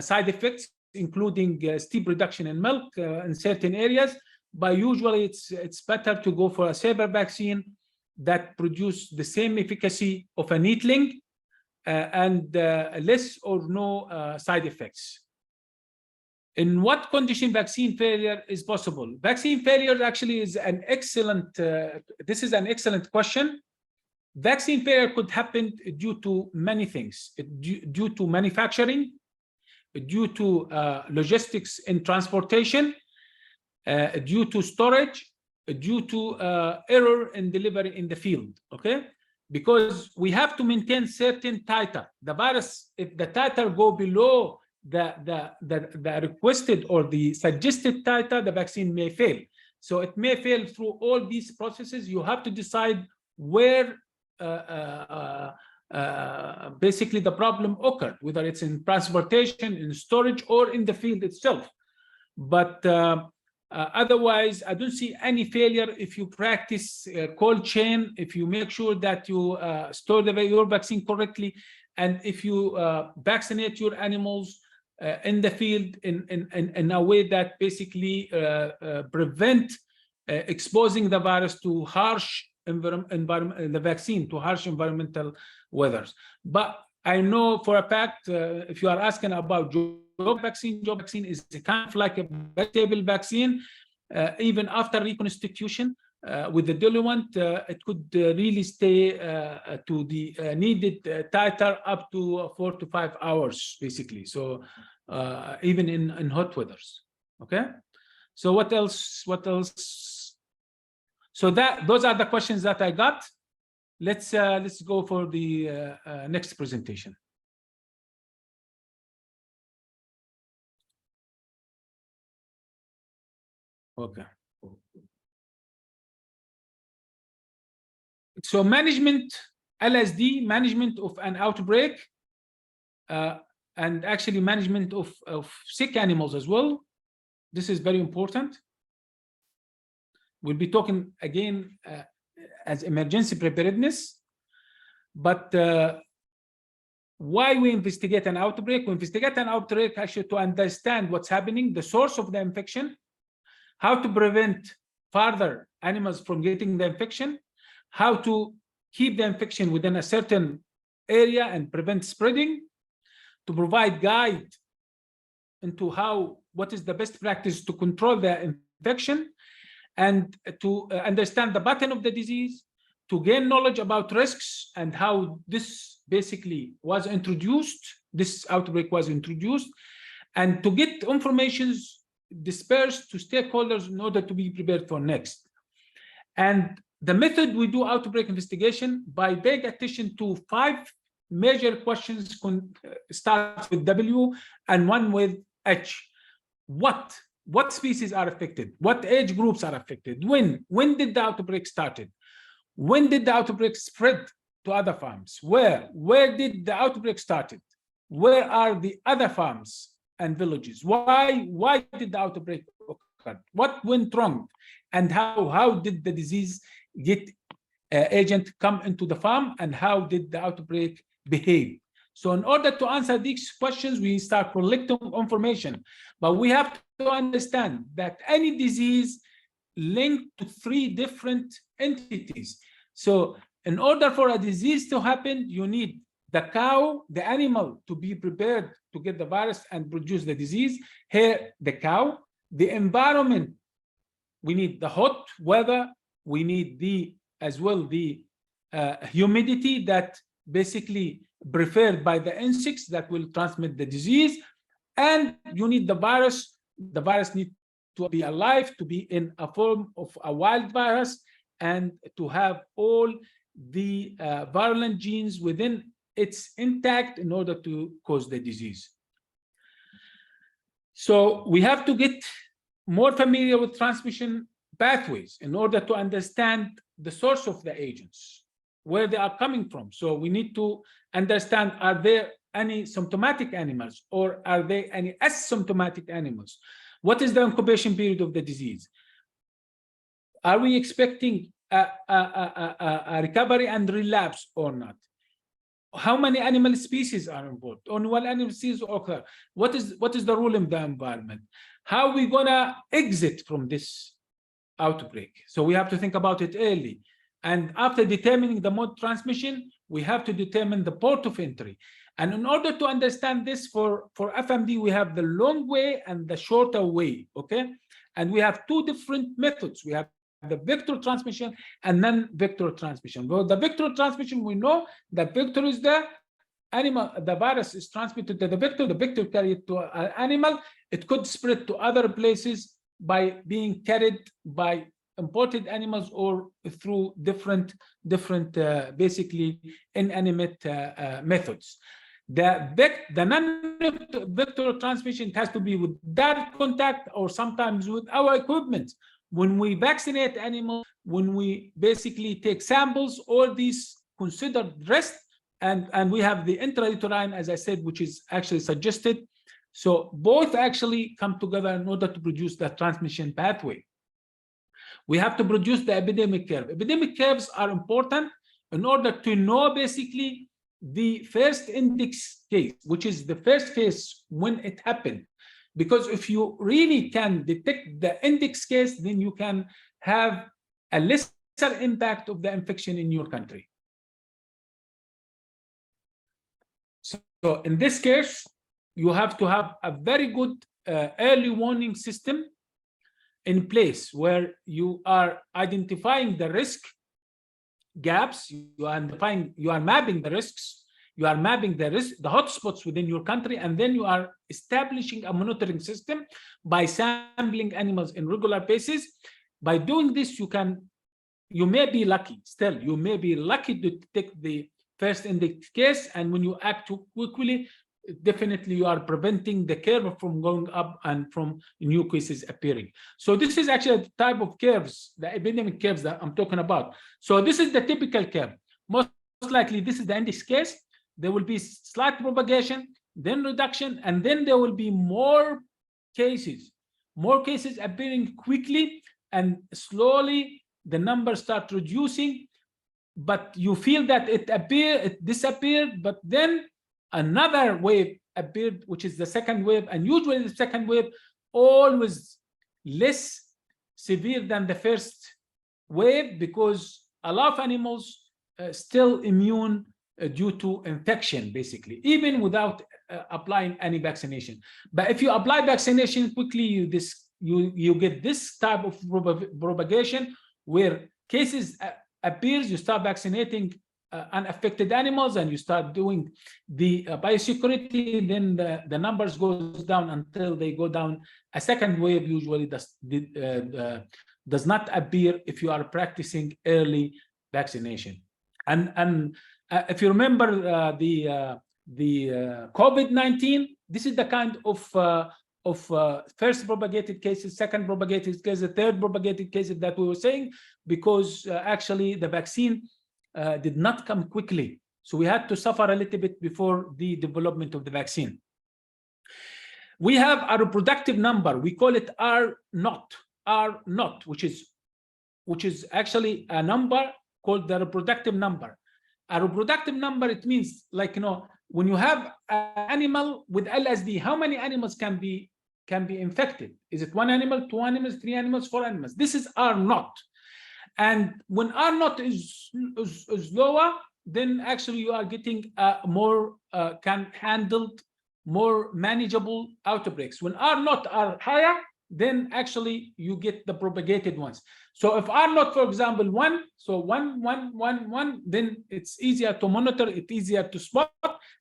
side effects, including steep reduction in milk in certain areas. but usually it's better to go for a safer vaccine that produce the same efficacy of a needling and less or no side effects. In what condition vaccine failure is possible? Vaccine failure actually is an excellent, this is an excellent question. Vaccine failure could happen due to many things, due to manufacturing, due to logistics in transportation, due to storage, due to error in delivery in the field, okay? Because we have to maintain certain titer. The virus, if the titer go below the requested or the suggested titer, the vaccine may fail. So it may fail through all these processes. You have to decide where basically the problem occurred, whether it's in transportation, in storage, or in the field itself. But otherwise, I don't see any failure if you practice cold chain, if you make sure that you store your vaccine correctly, and if you vaccinate your animals in the field in a way that basically prevent exposing the virus to harsh environment, the vaccine to harsh environmental weathers. But I know for a fact, if you are asking about job vaccine is kind of like a vegetable vaccine. Even after reconstitution with the diluent, it could really stay to the needed titer up to 4 to 5 hours, basically. So even in hot weathers. Okay. So what else? What else? So those are the questions that I got. Let's go for the next presentation. Okay. So management, LSD, management of an outbreak, and actually management of sick animals as well. This is very important. We'll be talking again as emergency preparedness, but why we investigate an outbreak? We investigate an outbreak actually to understand what's happening, the source of the infection, how to prevent further animals from getting the infection, how to keep the infection within a certain area and prevent spreading, to provide guide into what is the best practice to control the infection, and to understand the pattern of the disease, to gain knowledge about risks and how this basically was introduced, this outbreak was introduced, and to get informations dispersed to stakeholders in order to be prepared for next. And the method we do outbreak investigation by paying attention to 5 major questions, starts with W and one with H. What species are affected? What age groups are affected? When did the outbreak started? When did the outbreak spread to other farms? Where did the outbreak started? Where are the other farms and villages? Why did the outbreak occur? What went wrong? And how did the disease agent come into the farm, and how did the outbreak behave? So in order to answer these questions, we start collecting information, but we have to understand that any disease linked to 3 different entities. So in order for a disease to happen, you need the cow, the animal, to be prepared to get the virus and produce the disease. Here, the cow, the environment, we need the hot weather, we need as well the humidity that basically preferred by the insects that will transmit the disease, and you need the virus. The virus needs to be alive, to be in a form of a wild virus, and to have all the virulent genes within its intact in order to cause the disease. So we have to get more familiar with transmission pathways in order to understand the source of the agents, where they are coming from. So we need to understand, are there any symptomatic animals, or are there any asymptomatic animals? What is the incubation period of the disease? Are we expecting a recovery and relapse or not? How many animal species are involved? Only one animal species occur. What is the rule in the environment? How are we gonna exit from this outbreak. So we have to think about it early. And after determining the mode of transmission, we have to determine the port of entry. And in order to understand this for FMD, we have the long way and the shorter way, okay? And we have two different methods. We have the vector transmission and non-vector transmission. Well, the vector transmission, we know that vector is the animal, the virus is transmitted to the vector carried it to an animal. It could spread to other places by being carried by imported animals or through different basically inanimate methods. The non-vector transmission has to be with direct contact or sometimes with our equipment. When we vaccinate animals, when we basically take samples, all these considered rest, and we have the intrauterine, as I said, which is actually suggested. So both actually come together in order to produce the transmission pathway. We have to produce the epidemic curve. Epidemic curves are important in order to know basically the first index case, which is the first case when it happened. Because if you really can detect the index case, then you can have a lesser impact of the infection in your country. So in this case, you have to have a very good early warning system in place where you are identifying the risk gaps, you are mapping the risks, you are mapping the hotspots within your country, and then you are establishing a monitoring system by sampling animals in regular basis. By doing this, you may be lucky, you may be lucky to detect the first index case, and when you act too quickly, definitely you are preventing the curve from going up and from new cases appearing. So this is actually the type of curves, the epidemic curves that I'm talking about. So this is the typical curve. Most likely this is the index case. There will be slight propagation, then reduction, and then there will be more cases appearing quickly, and slowly the numbers start reducing. But you feel that it disappeared, but then another wave appeared, which is the second wave, and usually the second wave always less severe than the first wave, because a lot of animals still immune due to infection, basically, even without applying any vaccination. But if you apply vaccination quickly, you get this type of propagation where cases appears, you start vaccinating unaffected animals, and you start doing the biosecurity, then the numbers goes down until they go down. A second wave usually does not appear if you are practicing early vaccination. And if you remember the COVID-19, this is the kind of first propagated cases, second propagated cases, third propagated cases that we were saying, because actually the vaccine did not come quickly. So we had to suffer a little bit before the development of the vaccine. We have a reproductive number. We call it R naught, which is actually a number called the reproductive number. A reproductive number, it means, like, when you have an animal with LSD, how many animals can be infected? Is it 1 animal, 2 animals, 3 animals, 4 animals? This is R naught. And when R naught is lower, then actually you are getting more handled, more manageable outbreaks. When R naught are higher, then actually you get the propagated ones. So if R naught, for example, 1, so 1, 1, 1, 1, then it's easier to monitor, it's easier to spot,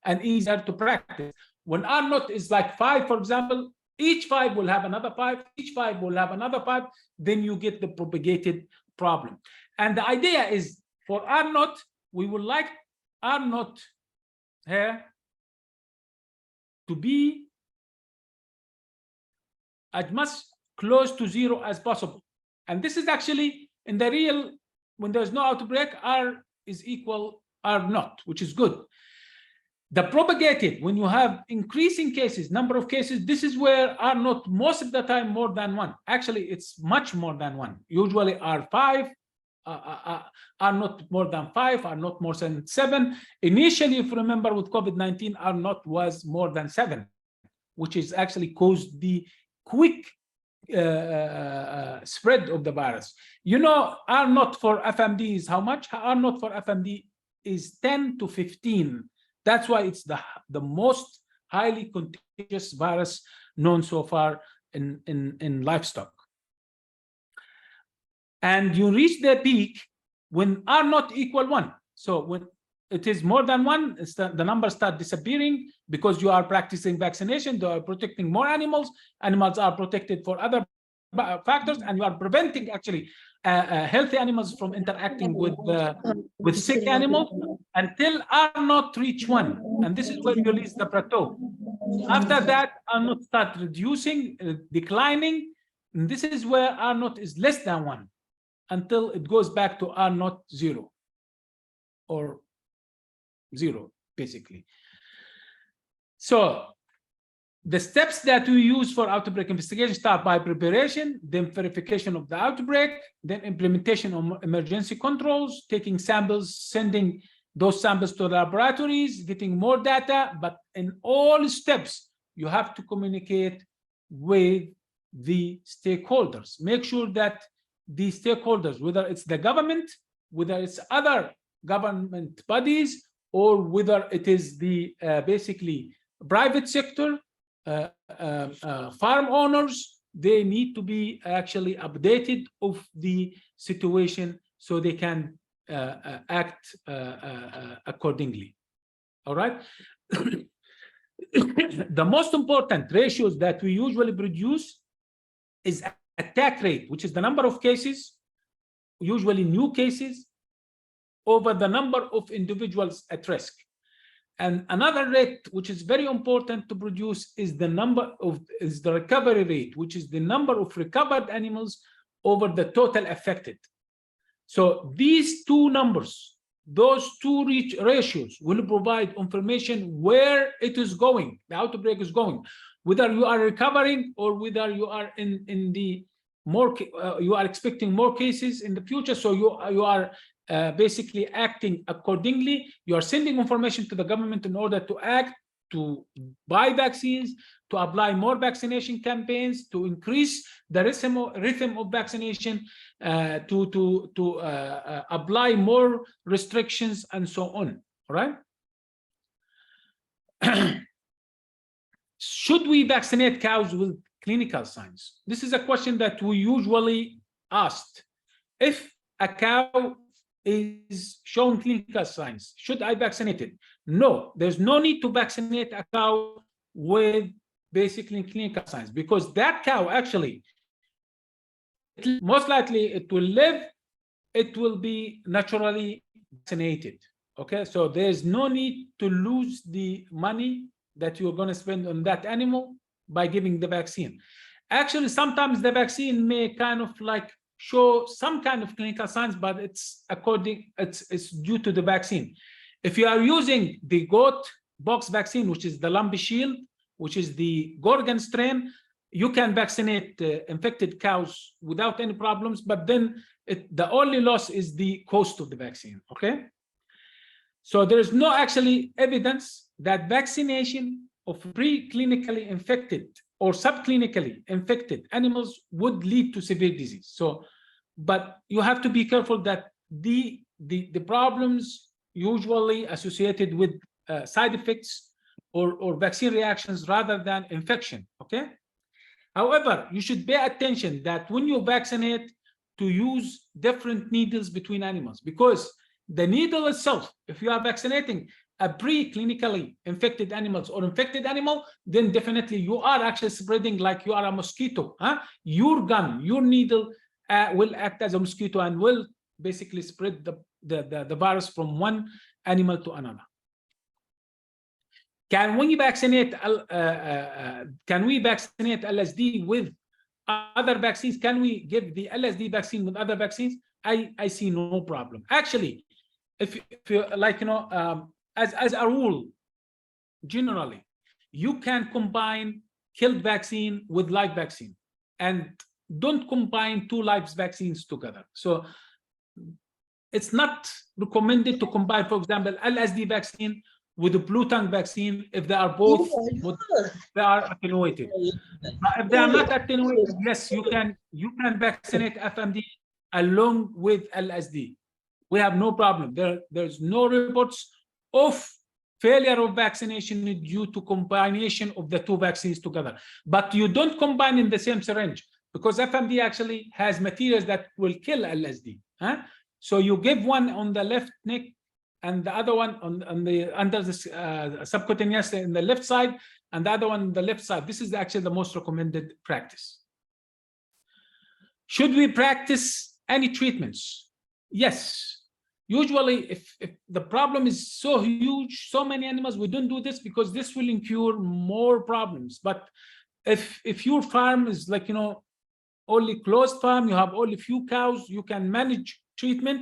and easier to practice. When R naught is like 5, for example, each 5 will have another 5, each 5 will have another 5, then you get the propagated problem. And the idea is, for R naught, we would like R naught here to be as much close to 0 as possible. And this is actually, in the real, when there's no outbreak, R is equal R naught, which is good. The propagated, when you have increasing cases, number of cases, this is where R naught most of the time more than 1. Actually, it's much more than 1. Usually R5, are not more than 5, are not more than 7. Initially, if you remember, with COVID-19, R naught was more than 7, which is actually caused the quick spread of the virus. You know, R naught for FMD is how much? R naught for FMD is 10 to 15. That's why it's the most highly contagious virus known so far in livestock. And you reach the peak when R naught equal 1. So when it is more than 1, the numbers start disappearing because you are practicing vaccination, you are protecting more animals, animals are protected for other factors, and you are preventing actually healthy animals from interacting with sick animals until R naught reach 1. And this is where you reach the plateau. After that, R naught start reducing, declining, and this is where R naught is less than 1 until it goes back to R naught 0 or 0, basically. So the steps that we use for outbreak investigation start by preparation, then verification of the outbreak, then implementation of emergency controls, taking samples, sending those samples to the laboratories, getting more data. But in all steps, you have to communicate with the stakeholders. Make sure that the stakeholders, whether it's the government, whether it's other government bodies, or whether it is the basically private sector, farm owners, they need to be actually updated of the situation so they can act accordingly. All right. The most important ratios that we usually produce is attack rate, which is the number of cases, usually new cases, over the number of individuals at risk. And another rate which is very important to produce is the recovery rate, which is the number of recovered animals over the total affected. So these two numbers, those two ratios will provide information where it is going, the outbreak is going, whether you are recovering or whether you are in the more, you are expecting more cases in the future. So you are basically acting accordingly. You are sending information to the government in order to act, to buy vaccines, to apply more vaccination campaigns, to increase the rhythm of vaccination, to apply more restrictions, and so on. All right. Should we vaccinate cows with clinical signs? This is a question that we usually asked. If a cow is showing clinical signs, should I vaccinate it? No, there's no need to vaccinate a cow with basically clinical signs, because that cow actually, most likely it will live, it will be naturally vaccinated. Okay, so there's no need to lose the money that you're going to spend on that animal by giving the vaccine. Actually, sometimes the vaccine may kind of like show some kind of clinical signs, but it's due to the vaccine. If you are using the goat box vaccine, which is the Lumpy shield, which is the Gorgon strain, you can vaccinate infected cows without any problems, but then the only loss is the cost of the vaccine. Okay, so there is no actually evidence that vaccination of pre-clinically infected or subclinically infected animals would lead to severe disease. So, but you have to be careful that the problems usually associated with side effects or vaccine reactions rather than infection. Okay. However, you should pay attention that when you vaccinate, to use different needles between animals, because the needle itself, if you are vaccinating a pre-clinically infected animals or infected animal, then definitely you are actually spreading like you are a mosquito. Your gun, your needle will act as a mosquito and will basically spread the virus from one animal to another. Can we vaccinate LSD with other vaccines? Can we give the LSD vaccine with other vaccines? I see no problem. Actually, if you like, as a rule, generally, you can combine killed vaccine with live vaccine, and don't combine two live vaccines together. So it's not recommended to combine, for example, LSD vaccine with the blue tongue vaccine if they are both they are attenuated. But if they are not attenuated, yes, you can vaccinate FMD along with LSD. We have no problem. There's no reports of failure of vaccination due to combination of the two vaccines together. But you don't combine in the same syringe, because FMD actually has materials that will kill LSD. So you give one on the left neck and the other one on the under the subcutaneous in the left side, and the other one on the left side. This is actually the most recommended practice. Should we practice any treatments? Yes. Usually, if the problem is so huge, so many animals, we don't do this because this will incur more problems. But if your farm is like, you know, only closed farm, you have only few cows, you can manage treatment,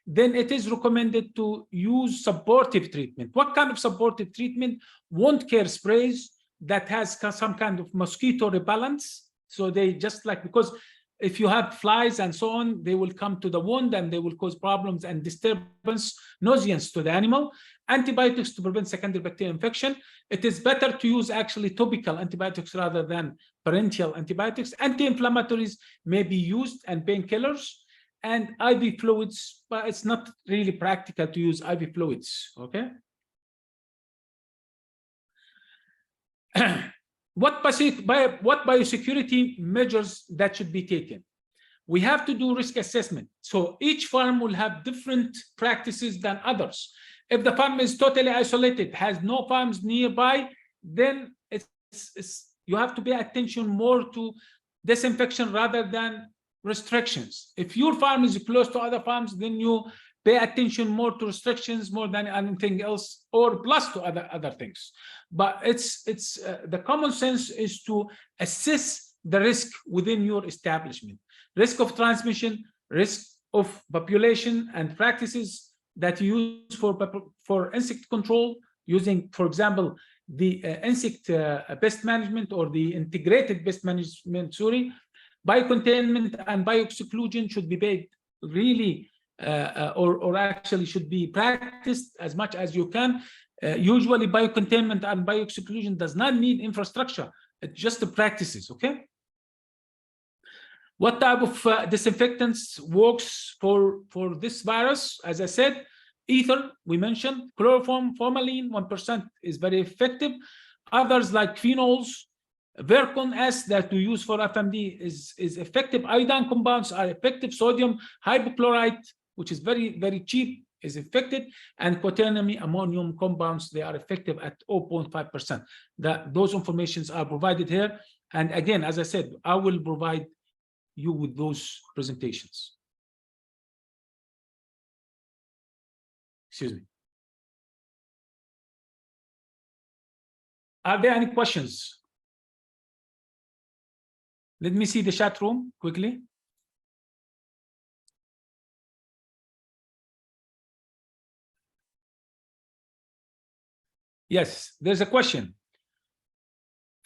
then it is recommended to use supportive treatment. What kind of supportive treatment? Wound care sprays that has some kind of mosquito repellents. So they just like, because if you have flies and so on, they will come to the wound and they will cause problems and disturbance, nuisance to the animal. Antibiotics to prevent secondary bacterial infection. It is better to use actually topical antibiotics rather than parenteral antibiotics. Anti-inflammatories may be used, and painkillers, and IV fluids, but it's not really practical to use IV fluids, okay? What biosecurity measures that should be taken? We have to do risk assessment. So each farm will have different practices than others. If the farm is totally isolated, has no farms nearby, then you have to pay attention more to disinfection rather than restrictions. If your farm is close to other farms, then you pay attention more to restrictions more than anything else, or plus to other things. But the common sense is to assess the risk within your establishment. Risk of transmission, risk of population, and practices that you use for insect control, using, for example, the insect pest management or the integrated pest management, biocontainment and bioexclusion should be paid really, or actually should be practiced as much as you can. Usually biocontainment and bioexclusion does not need infrastructure. It's just the practices, okay? What type of disinfectants works for this virus? As I said, ether, we mentioned, chloroform, formalin, 1% is very effective. Others like phenols, Vercon S that we use for FMD is effective. Iodine compounds are effective. Sodium hypochlorite, which is very, very cheap, is effective. And quaternary ammonium compounds, they are effective at 0.5%. Those informations are provided here. And again, as I said, I will provide you with those presentations. Excuse me. Are there any questions? Let me see the chat room quickly. Yes, there's a question.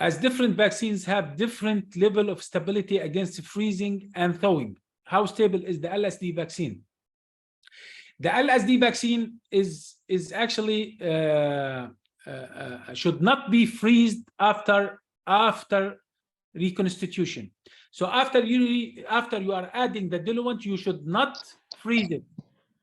As different vaccines have different level of stability against freezing and thawing, how stable is the LSD vaccine? The LSD vaccine is actually should not be freezed after reconstitution. So after you are adding the diluent, you should not freeze it.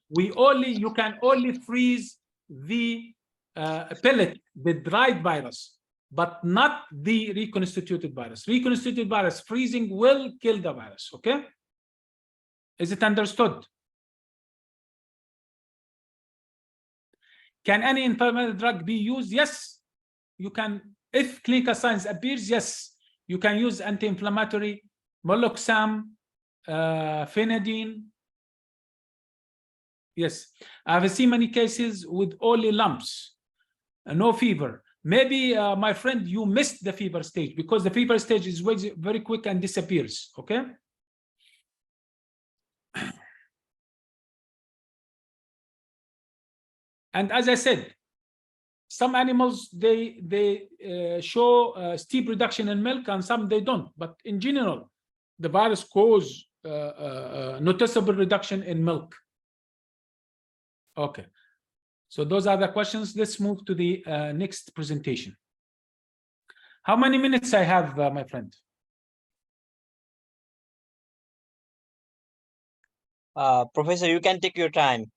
You can only freeze the pellet, the dried virus, but not the reconstituted virus. Reconstituted virus freezing will kill the virus. Okay, is it understood? Can any inflammatory drug be used? Yes, you can. If clinical signs appears, yes, you can use anti-inflammatory, Moloxam, phenidine. Yes, I've seen many cases with only lumps, no fever. Maybe, my friend, you missed the fever stage, because the fever stage is very quick and disappears. Okay. And as I said, some animals, they show steep reduction in milk, and some they don't. But in general, the virus cause noticeable reduction in milk. Okay. So those are the questions. Let's move to the next presentation. How many minutes I have, my friend? Professor, you can take your time.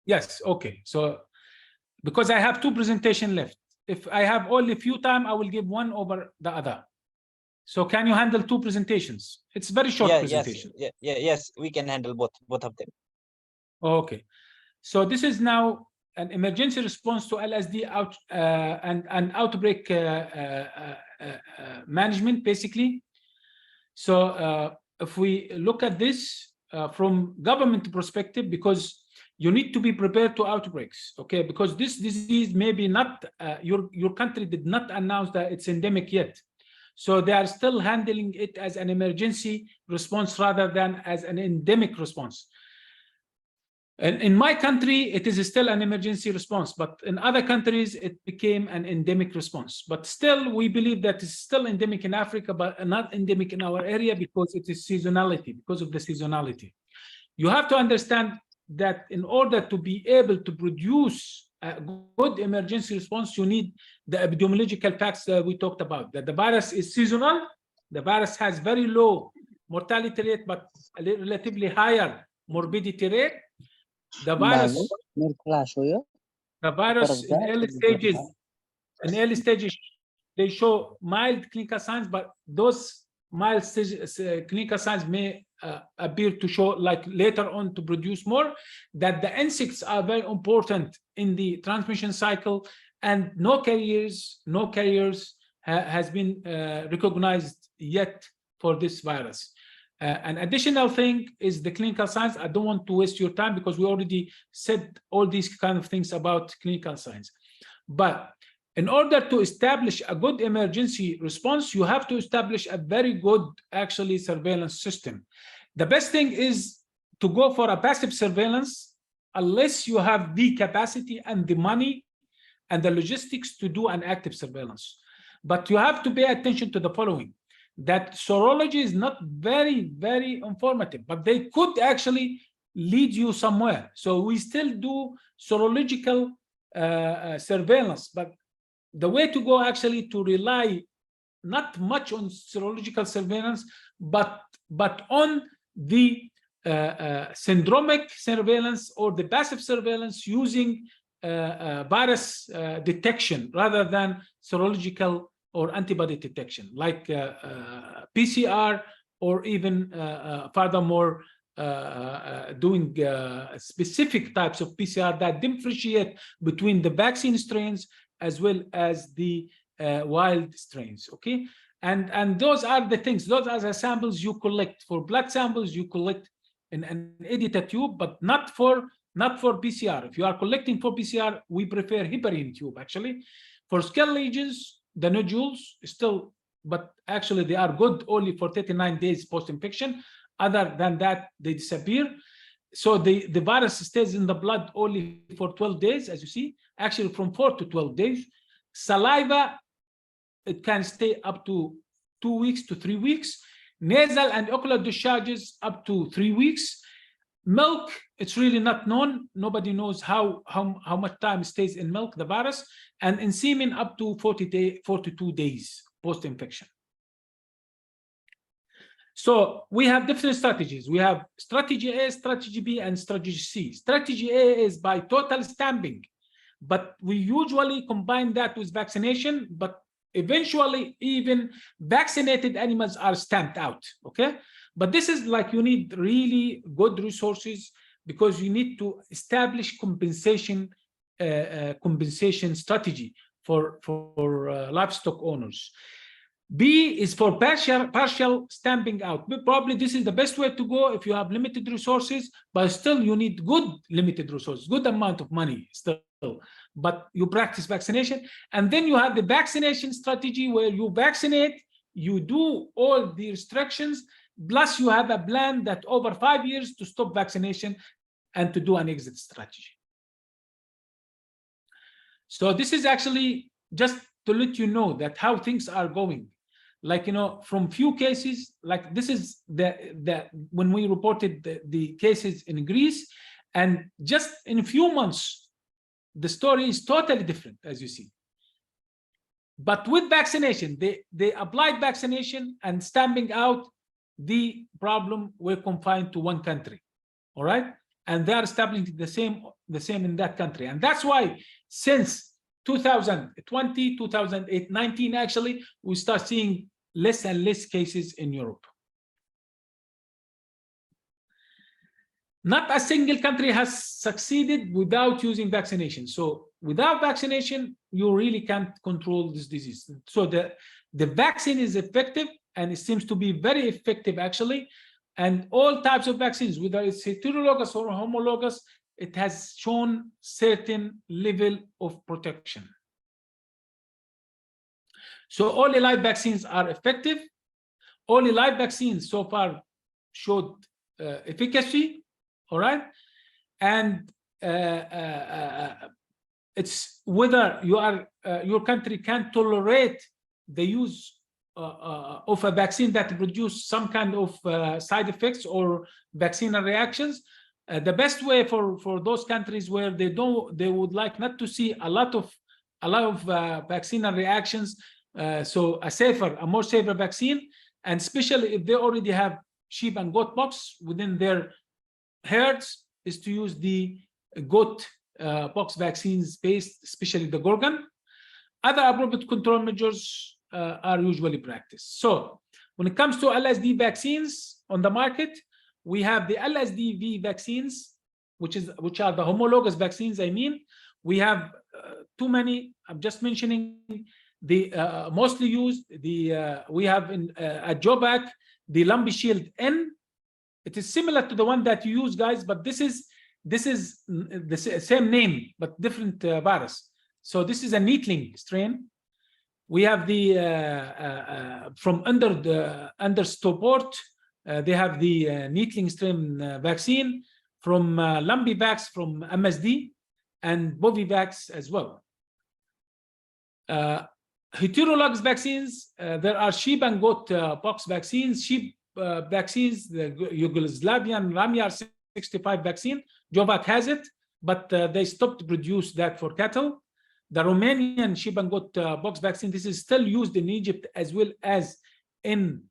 Yes, okay. So because I have two presentations left, if I have only few time, I will give one over the other. So can you handle two presentations? It's very short presentation. Yes, we can handle both of them. Okay. So this is now an emergency response to LSD and outbreak management, basically. So if we look at this from government perspective, because you need to be prepared to outbreaks, okay? Because this disease maybe not, your country did not announce that it's endemic yet. So they are still handling it as an emergency response rather than as an endemic response. And in my country, it is still an emergency response, but in other countries, it became an endemic response. But still, we believe that it's still endemic in Africa, but not endemic in our area because it is seasonality, because of the seasonality. You have to understand that in order to be able to produce a good emergency response, you need the epidemiological facts that we talked about, that the virus is seasonal, the virus has very low mortality rate, but a relatively higher morbidity rate. The virus in early stages, they show mild clinical signs, but those mild clinical signs may appear to show like later on to produce more, that the insects are very important in the transmission cycle, and no carriers has been recognized yet for this virus. An additional thing is the clinical signs. I don't want to waste your time because we already said all these kind of things about clinical signs. But in order to establish a good emergency response, you have to establish a very good, actually, surveillance system. The best thing is to go for a passive surveillance unless you have the capacity and the money and the logistics to do an active surveillance. But you have to pay attention to the following, that serology is not very, very informative, but they could actually lead you somewhere. So we still do serological surveillance, but the way to go actually to rely not much on serological surveillance, but on the syndromic surveillance or the passive surveillance using virus detection rather than serological or antibody detection, like PCR, or even furthermore doing specific types of PCR that differentiate between the vaccine strains as well as the wild strains, okay? And those are the things, those are the samples you collect. For blood samples, you collect in an edited tube, but not for PCR. If you are collecting for PCR, we prefer heparin tube, actually. For scale lesions, the nodules still, but actually they are good only for 39 days post-infection. Other than that, they disappear. So the virus stays in the blood only for 12 days, as you see, actually from 4 to 12 days. Saliva, it can stay up to 2 weeks to 3 weeks. Nasal and ocular discharges up to 3 weeks. Milk, it's really not known. Nobody knows how much time it stays in milk, the virus. And in semen, up to 42 days post-infection. So we have different strategies. We have strategy A, strategy B, and strategy C. Strategy A is by total stamping, but we usually combine that with vaccination, but eventually even vaccinated animals are stamped out, okay? But this is like, you need really good resources because you need to establish compensation strategy for livestock owners. B is for partial stamping out. Probably this is the best way to go if you have limited resources, but still you need good limited resources, good amount of money still, but you practice vaccination. And then you have the vaccination strategy where you vaccinate, you do all the restrictions, plus you have a plan that over 5 years to stop vaccination and to do an exit strategy. So this is actually just to let you know that how things are going. Like, you know, from few cases, like this is the when we reported the cases in Greece, and just in a few months, the story is totally different, as you see. But with vaccination, they applied vaccination, and stamping out the problem, we're confined to one country. All right. And they are establishing the same in that country. And that's why since 2020, 2019, actually, we start seeing less and less cases in Europe. Not a single country has succeeded without using vaccination. So without vaccination, you really can't control this disease. So the vaccine is effective, and it seems to be very effective, actually. And all types of vaccines, whether it's heterologous or homologous, it has shown certain level of protection. So all the live vaccines are effective. All the live vaccines so far showed efficacy. All right. And it's whether you are your country can tolerate the use of a vaccine that produce some kind of side effects or vaccinal reactions. The best way for those countries where they would like not to see a lot of vaccinal reactions, so a more safer vaccine, and especially if they already have sheep and goat pox within their herds, is to use the goat pox vaccines based, especially the Gorgon. Other appropriate control measures are usually practiced. So when it comes to LSD vaccines on the market, we have the LSDV vaccines, which are the homologous vaccines. I mean, we have too many. I'm just mentioning the mostly used. We have at Jobac the Lumpy Shield N. It is similar to the one that you use, guys, but this is the same name but different virus. So this is a neatling strain. We have the from under Stoport, they have the neatling strain vaccine, from Lumpivax from MSD, and Bovivax as well. Heterologous vaccines, there are sheep and goat pox vaccines. Sheep vaccines, the Yugoslavian Ramyar 65 vaccine, Jovac has it, but they stopped to produce that for cattle. The Romanian sheep and goat pox vaccine, this is still used in Egypt as well as in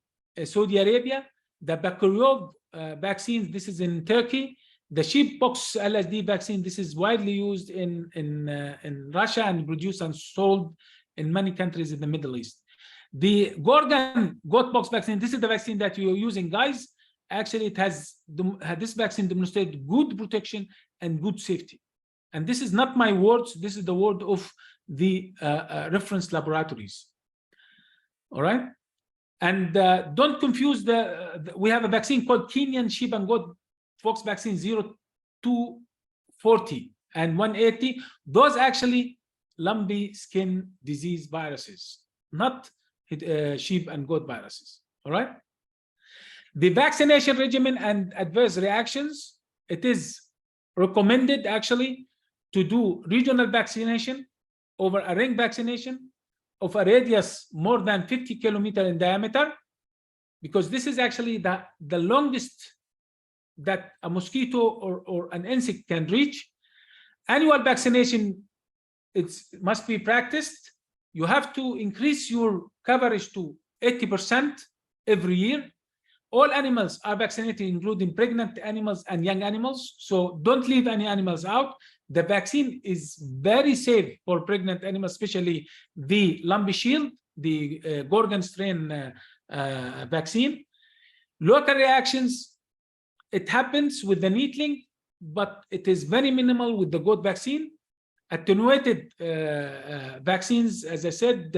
Saudi Arabia. The Bakuryov vaccines, this is in Turkey. The sheep pox LSD vaccine, this is widely used in Russia and produced and sold in many countries in the Middle East. The Gorgon goat pox vaccine, this is the vaccine that you're using, guys. Actually, it has this vaccine demonstrated good protection and good safety. And this is not my words. This is the word of the reference laboratories. All right. And don't confuse we have a vaccine called Kenyan sheep and goat pox vaccine 0240 and 180. Those actually lumpy skin disease viruses, not sheep and goat viruses. All right. The vaccination regimen and adverse reactions, it is recommended actually to do regional vaccination over a ring vaccination of a radius more than 50 kilometers in diameter, because this is actually the longest that a mosquito or an insect can reach. Annual vaccination, it must be practiced. You have to increase your coverage to 80% every year. All animals are vaccinated, including pregnant animals and young animals. So don't leave any animals out. The vaccine is very safe for pregnant animals, especially the Lumpy Shield, the Gorgon strain vaccine. Local reactions, it happens with the neatling, but it is very minimal with the goat vaccine. Attenuated vaccines, as I said,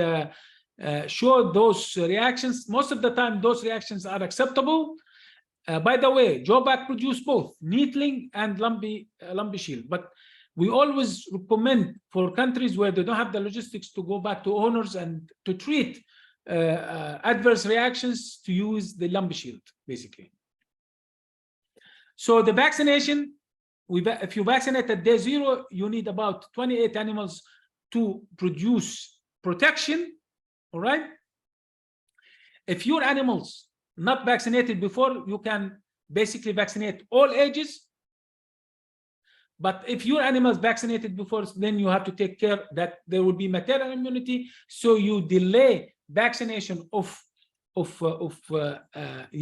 show those reactions. Most of the time, those reactions are acceptable. By the way, Jobac produced both neatling and Lumpy Shield, but we always recommend for countries where they don't have the logistics to go back to owners and to treat adverse reactions to use the Lumpy Shield, basically. So the vaccination, if you vaccinate at day 0, you need about 28 animals to produce protection. All right. If your animals not vaccinated before, you can basically vaccinate all ages. But if your animal is vaccinated before, then you have to take care that there will be maternal immunity. So you delay vaccination of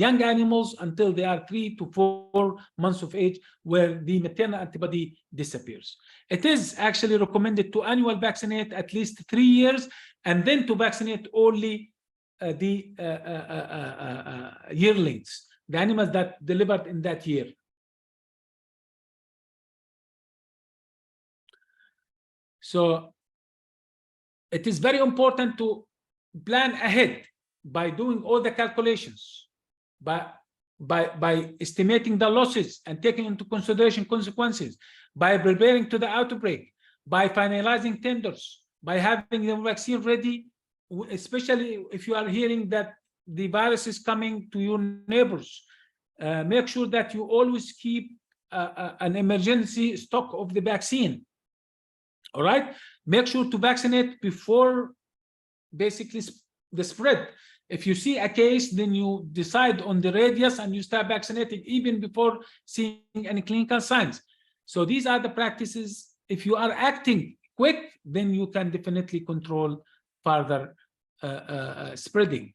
young animals until they are 3 to 4 months of age, where the maternal antibody disappears. It is actually recommended to annual vaccinate at least 3 years, and then to vaccinate only the yearlings, the animals that delivered in that year. So it is very important to plan ahead by doing all the calculations, by estimating the losses and taking into consideration consequences, by preparing to the outbreak, by finalizing tenders, by having the vaccine ready, especially if you are hearing that the virus is coming to your neighbors. Make sure that you always keep an emergency stock of the vaccine. All right, make sure to vaccinate before basically the spread. If you see a case, then you decide on the radius and you start vaccinating even before seeing any clinical signs. So these are the practices. If you are acting quick, then you can definitely control further spreading.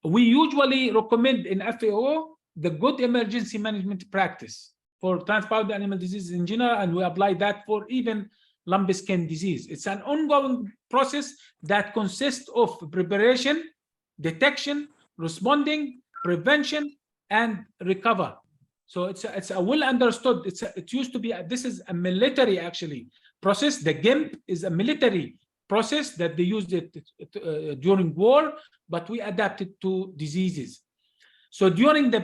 We usually recommend in FAO the good emergency management practice for transparent animal diseases in general, and we apply that for even lumpy skin disease. It's an ongoing process that consists of preparation, detection, responding, prevention, and recover. So it's a well understood. It used to be this is a military actually process. The GIMP is a military process that they used it during war, but we adapted to diseases. So during the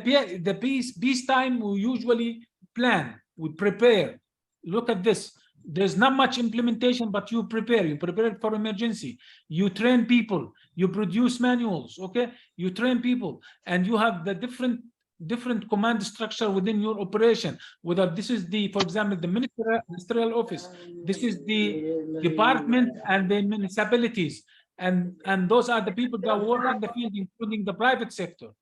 peace time, we usually plan, we prepare. Look at this. There's not much implementation, but you prepare it for emergency. You train people, you produce manuals, okay? You train people, and you have the different command structure within your operation, whether this is the, for example, the ministerial office, this is the department and the municipalities, and those are the people that work in the field, including the private sector.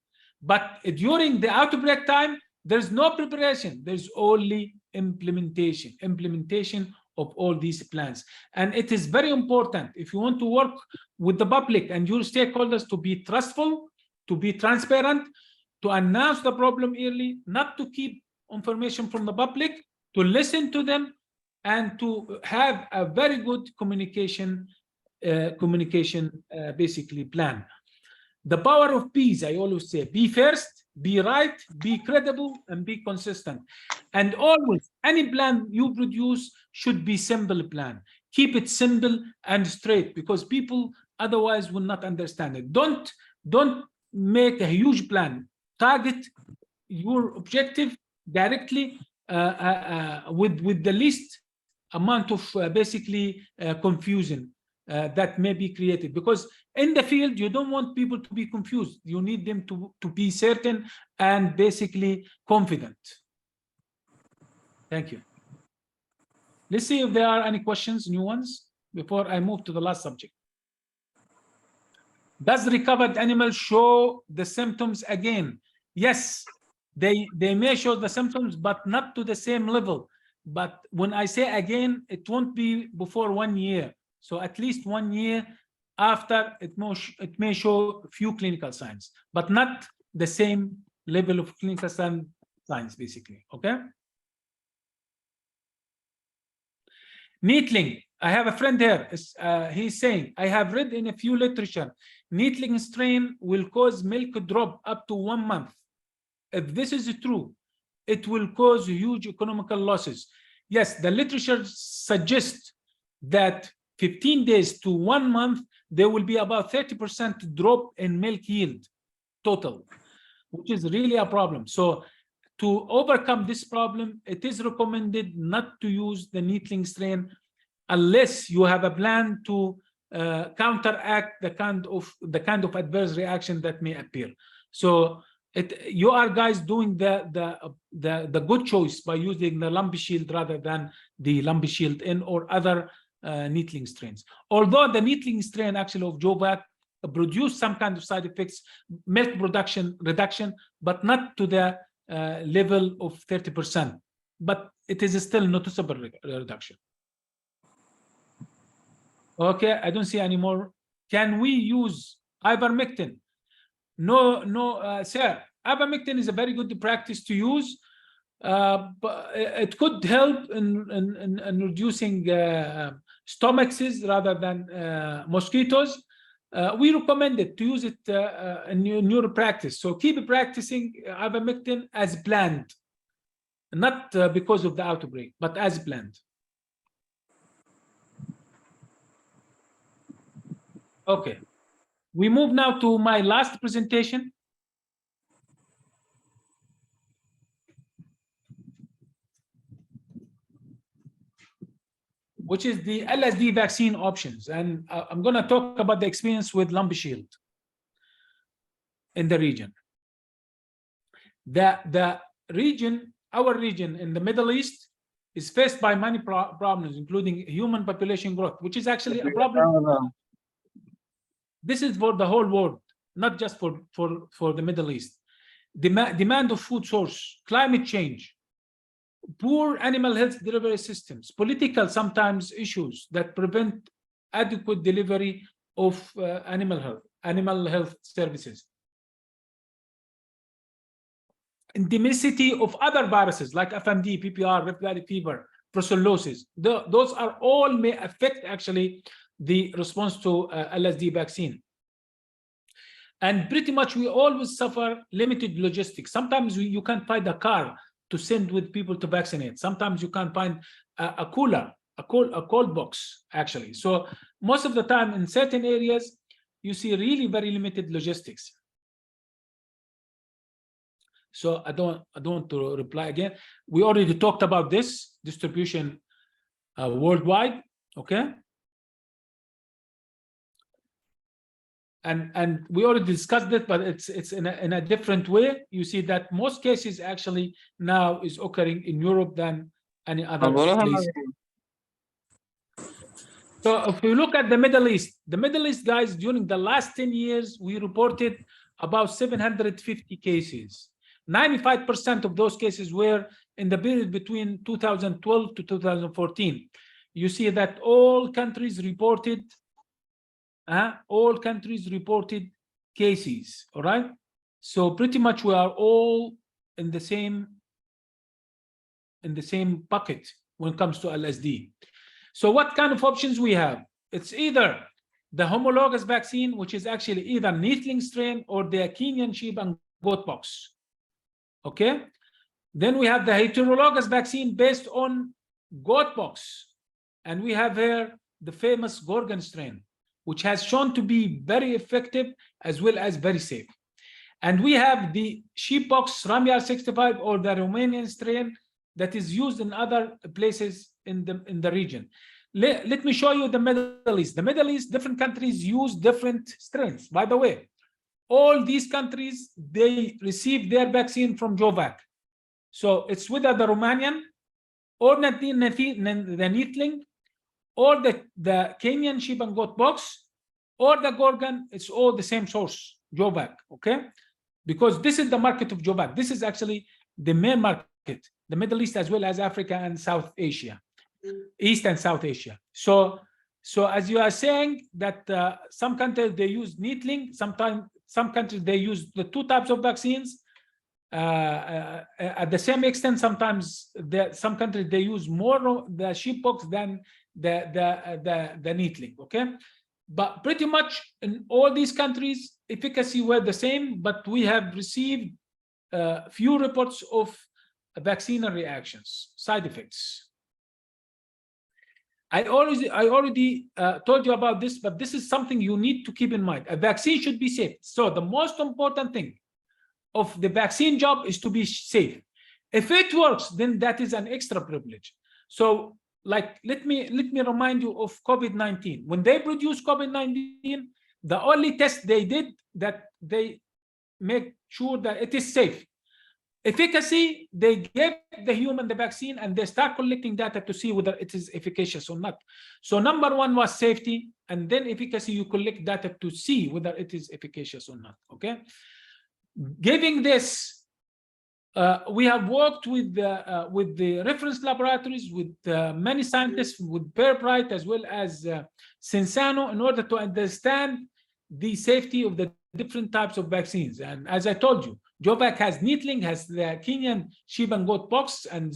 But during the outbreak time, there's no preparation, there's only implementation of all these plans. And it is very important, if you want to work with the public and your stakeholders, to be trustful, to be transparent, to announce the problem early, not to keep information from the public, to listen to them, and to have a very good communication basically plan. The power of P's, I always say, be first, be right, be credible, and be consistent. And always, any plan you produce should be simple plan. Keep it simple and straight, because people otherwise will not understand it. Don't make a huge plan. Target your objective directly with the least amount of basically confusion that may be created, because in the field you don't want people to be confused. You need them to be certain and basically confident. Thank you. Let's see if there are any questions, new ones, before I move to the last subject. Does recovered animal show the symptoms again? Yes, they may show the symptoms, but not to the same level. But when I say again, it won't be before 1 year. So at least 1 year after, it may show a few clinical signs, but not the same level of clinical signs, basically. Okay. Needling. I have a friend here. He's saying, I have read in a few literature, needling strain will cause milk drop up to 1 month. If this is true, it will cause huge economical losses. Yes, the literature suggests that 15 days to 1 month, there will be about 30% drop in milk yield total, which is really a problem. So to overcome this problem, it is recommended not to use the needling strain unless you have a plan to counteract the kind of adverse reaction that may appear. So you are guys doing the good choice by using the Lumpy Shield rather than the Lumpy Shield N or other needling strains. Although the needling strain actually of Jovac produce some kind of side effects, milk production reduction, but not to the level of 30%. but it is still noticeable reduction. Okay, I don't see any more. Can we use ivermectin? No, sir. Ivermectin is a very good practice to use, but it could help in reducing stomachs rather than mosquitoes. We recommend it to use it in your practice. So keep practicing ivermectin as planned, not because of the outbreak, but as planned. Okay, we move now to my last presentation. Which is the LSD vaccine options. And I'm going to talk about the experience with Lumpy Shield in the region. The region, our region in the Middle East, is faced by many problems, including human population growth, which is actually a problem. This is for the whole world, not just for the Middle East. Demand of food source, climate change, poor animal health delivery systems, political sometimes issues that prevent adequate delivery of animal health services. Endemicity of other viruses like FMD, PPR, Rift Valley fever, brucellosis. Those are all may affect actually the response to LSD vaccine. And pretty much we always suffer limited logistics. Sometimes you can't find a car to send with people to vaccinate. Sometimes you can't find a cooler, a cold box, actually. So most of the time in certain areas, you see really very limited logistics. So I don't want to reply again. We already talked about this distribution worldwide, okay? And we already discussed it, but it's in a different way. You see that most cases actually now is occurring in Europe than any other place. So if you look at the Middle East, guys, during the last 10 years, we reported about 750 cases. 95% of those cases were in the period between 2012 to 2014. You see that all countries reported cases, all right? So pretty much we are all in the same bucket when it comes to LSD. So what kind of options we have? It's either the homologous vaccine, which is actually either neatling strain or the Kenyan sheep and goat pox. Okay, then we have the heterologous vaccine based on goat pox, and we have here the famous Gorgon strain, which has shown to be very effective as well as very safe. And we have the sheeppox Ramyar 65 or the Romanian strain that is used in other places in the region. Let me show you the Middle East. The Middle East, different countries use different strains. By the way, all these countries, they receive their vaccine from Jovac. So it's whether the Romanian or the neatling or the Kenyan sheep and goat pox or the Gorgon, it's all the same source, Jovac, okay? Because this is the market of Jovac. This is actually the main market, the Middle East as well as Africa and South Asia, East and South Asia. So as you are saying that some countries, they use neatling, sometimes some countries, they use the two types of vaccines at the same extent. Sometimes some countries, they use more the sheeppox than the neatling, okay? But pretty much in all these countries, efficacy were the same, but we have received few reports of vaccine reactions, side effects. I already told you about this, but this is something you need to keep in mind. A vaccine should be safe. So the most important thing of the vaccine job is to be safe. If it works, then that is an extra privilege. So like, let me remind you of COVID-19. When they produced COVID-19, the only test they did, that they make sure that it is safe. Efficacy, they gave the human the vaccine and they start collecting data to see whether it is efficacious or not. So number one was safety, and then efficacy, you collect data to see whether it is efficacious or not, okay? Giving this We have worked with the reference laboratories, with many scientists, with Pirbright as well as Cinsano, in order to understand the safety of the different types of vaccines. And as I told you, Jovac has needling, has the Kenyan sheep and goat pox, and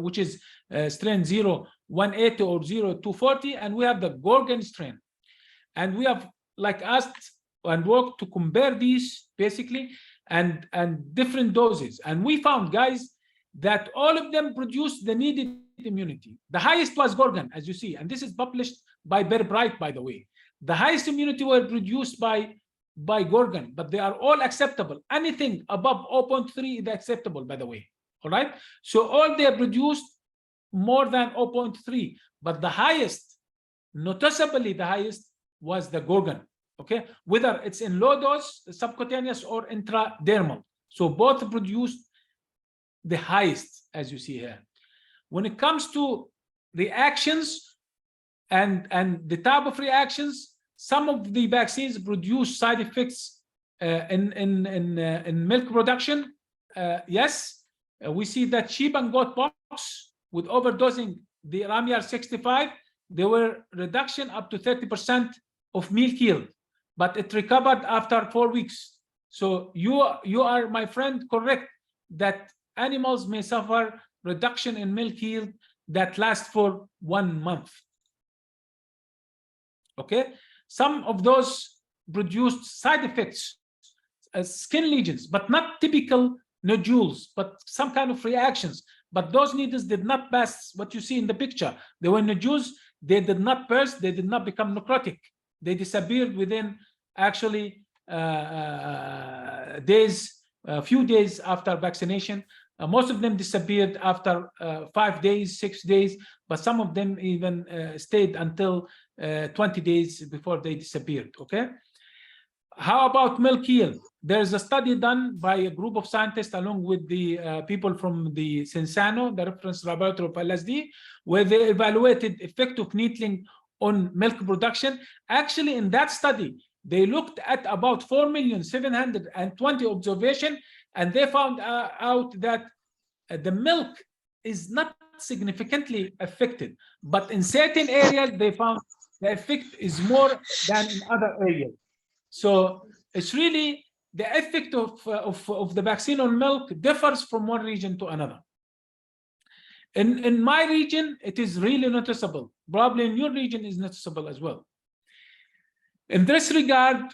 which is strain 0180 or 0240, and we have the Gorgon strain. And we have asked and worked to compare these basically, and different doses. And we found, guys, that all of them produced the needed immunity. The highest was Gorgon, as you see, and this is published by Pirbright, by the way. The highest immunity were produced by Gorgon, but they are all acceptable. Anything above 0.3 is acceptable, by the way. All right. So all they produced more than 0.3, but the highest, noticeably the highest, was the Gorgon. Okay, whether it's in low dose, subcutaneous, or intradermal. So both produced the highest, as you see here. When it comes to reactions and the type of reactions, some of the vaccines produce side effects in milk production. Yes, we see that sheep and goat pox with overdosing the Ramiar 65, there were reduction up to 30% of milk yield, but it recovered after 4 weeks. So you are, my friend, correct that animals may suffer reduction in milk yield that lasts for 1 month. Okay, some of those produced side effects, skin lesions, but not typical nodules, but some kind of reactions. But those needles did not pass what you see in the picture. They were nodules, they did not burst, they did not become necrotic. They disappeared within actually days, a few days after vaccination. Most of them disappeared after 5 days, 6 days, but some of them even stayed until 20 days before they disappeared. Okay. How about milk yield? There's a study done by a group of scientists along with the people from the Cinsano, the reference laboratory of LSD, where they evaluated effect of needling on milk production. Actually, in that study, they looked at about 4,720,000 observation, and they found out that the milk is not significantly affected, but in certain areas they found the effect is more than in other areas. So it's really the effect of the vaccine on milk differs from one region to another. In my region, it is really noticeable. Probably in your region is noticeable as well. In this regard,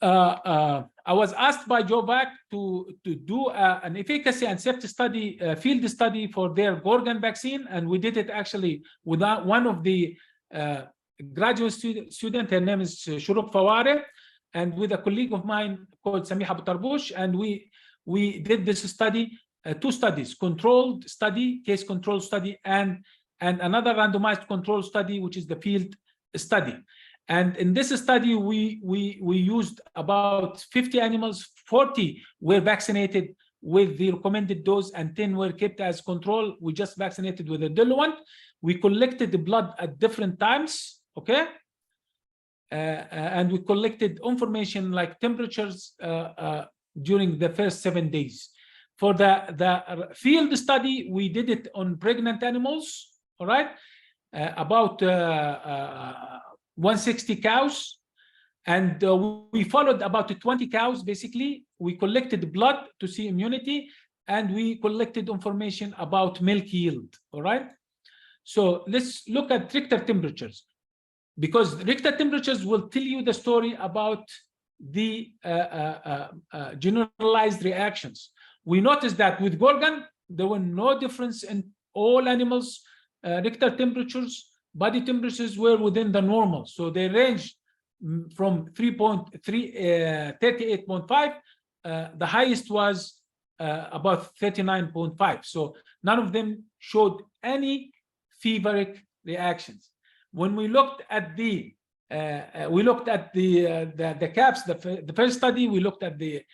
I was asked by Jovac to do an efficacy and safety study, field study for their Gorgon vaccine, and we did it actually with one of the graduate student. Her name is Shuruq Faware, and with a colleague of mine called Samiha Boutarbush, and we did this study, 2 studies: controlled study, case control study, and another randomized control study, which is the field study. And in this study, we used about 50 animals. 40 were vaccinated with the recommended dose, and 10 were kept as control. We just vaccinated with a diluent. We collected the blood at different times, okay? And we collected information like temperatures during the first 7 days. For the field study, we did it on pregnant animals, all right? About 160 cows, and we followed about 20 cows. Basically, we collected blood to see immunity, and we collected information about milk yield. All right. So let's look at Richter temperatures, because Richter temperatures will tell you the story about the generalized reactions. We noticed that with Gorgon, there were no difference in all animals' Richter temperatures. Body temperatures were within the normal, so they ranged from 38.5. The highest was about 39.5. So none of them showed any feveric reactions. When we looked at the caps, the first study, we looked at the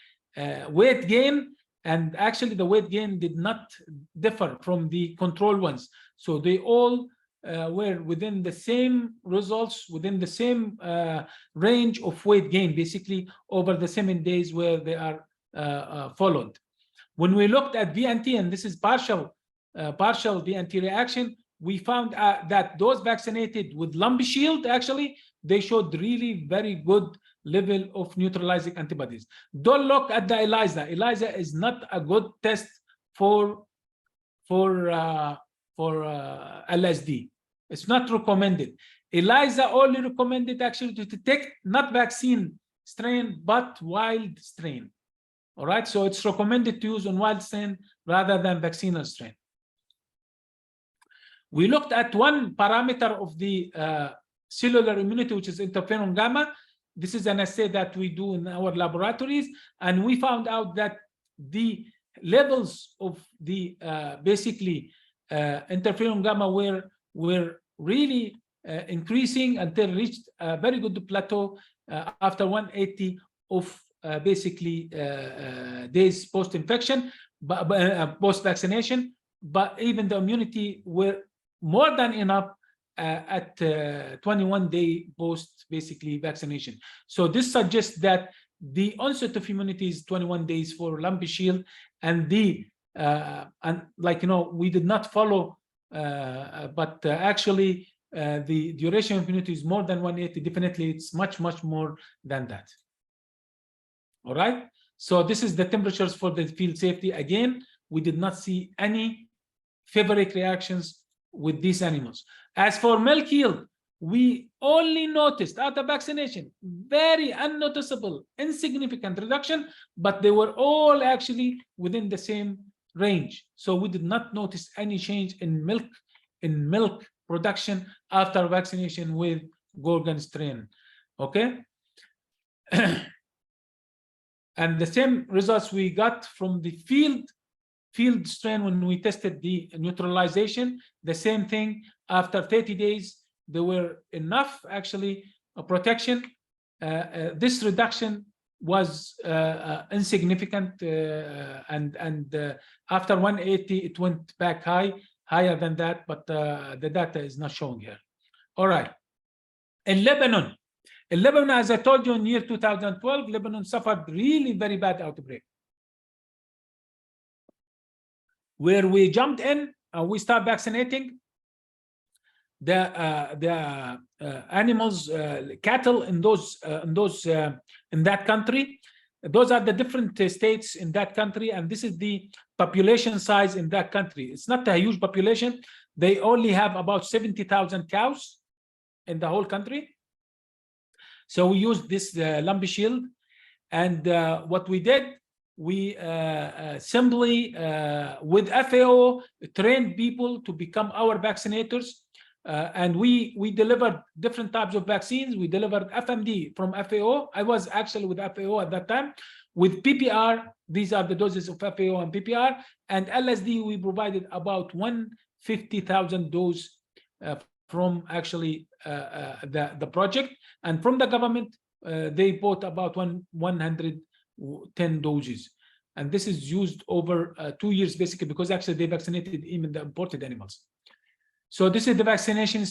weight gain, and actually the weight gain did not differ from the control ones. So they all were within the same results, within the same range of weight gain, basically over the 7 days where they are followed. When we looked at VNT, and this is partial VNT reaction, we found that those vaccinated with Lumpy Shield, actually, they showed really very good level of neutralizing antibodies. Don't look at the ELISA. ELISA is not a good test for LSD. It's not recommended. ELISA only recommended actually to detect not vaccine strain but wild strain. All right, so it's recommended to use on wild strain rather than vaccinal strain. We looked at one parameter of the cellular immunity, which is interferon gamma. This is an assay that we do in our laboratories, and we found out that the levels of the interferon gamma were really increasing until reached a very good plateau after 180 of days post-infection, post-vaccination. But even the immunity were more than enough at 21-day post vaccination. So this suggests that the onset of immunity is 21 days for Lumpy Shield, and we did not follow, but actually the duration of immunity is more than 180. Definitely, it's much more than that. All right. So this is the temperatures for the field safety. Again, we did not see any feveric reactions with these animals. As for milk yield, we only noticed after vaccination very unnoticeable, insignificant reduction, but they were all actually within the same range. So we did not notice any change in milk production after vaccination with Gorgon strain. Okay. And the same results we got from the field strain when we tested the neutralization. The same thing, after 30 days, there were enough actually protection. This reduction was insignificant, and after 180, it went back higher than that, but the data is not showing here. All right. In Lebanon, as I told you, in year 2012, Lebanon suffered really very bad outbreak, where we jumped in and we start vaccinating the animals, cattle in that country. Those are the different states in that country, and this is the population size in that country. It's not a huge population. They only have about 70,000 cows in the whole country. So we used this Lumpy Shield, and what we did, we simply with FAO trained people to become our vaccinators, and we delivered different types of vaccines. We delivered FMD from FAO. I was actually with FAO at that time. With PPR, these are the doses of FAO and PPR, and LSD we provided about 150,000 doses from actually the project, and from the government they bought about 110 doses, and this is used over 2 years basically, because actually they vaccinated even the imported animals. So this is the vaccination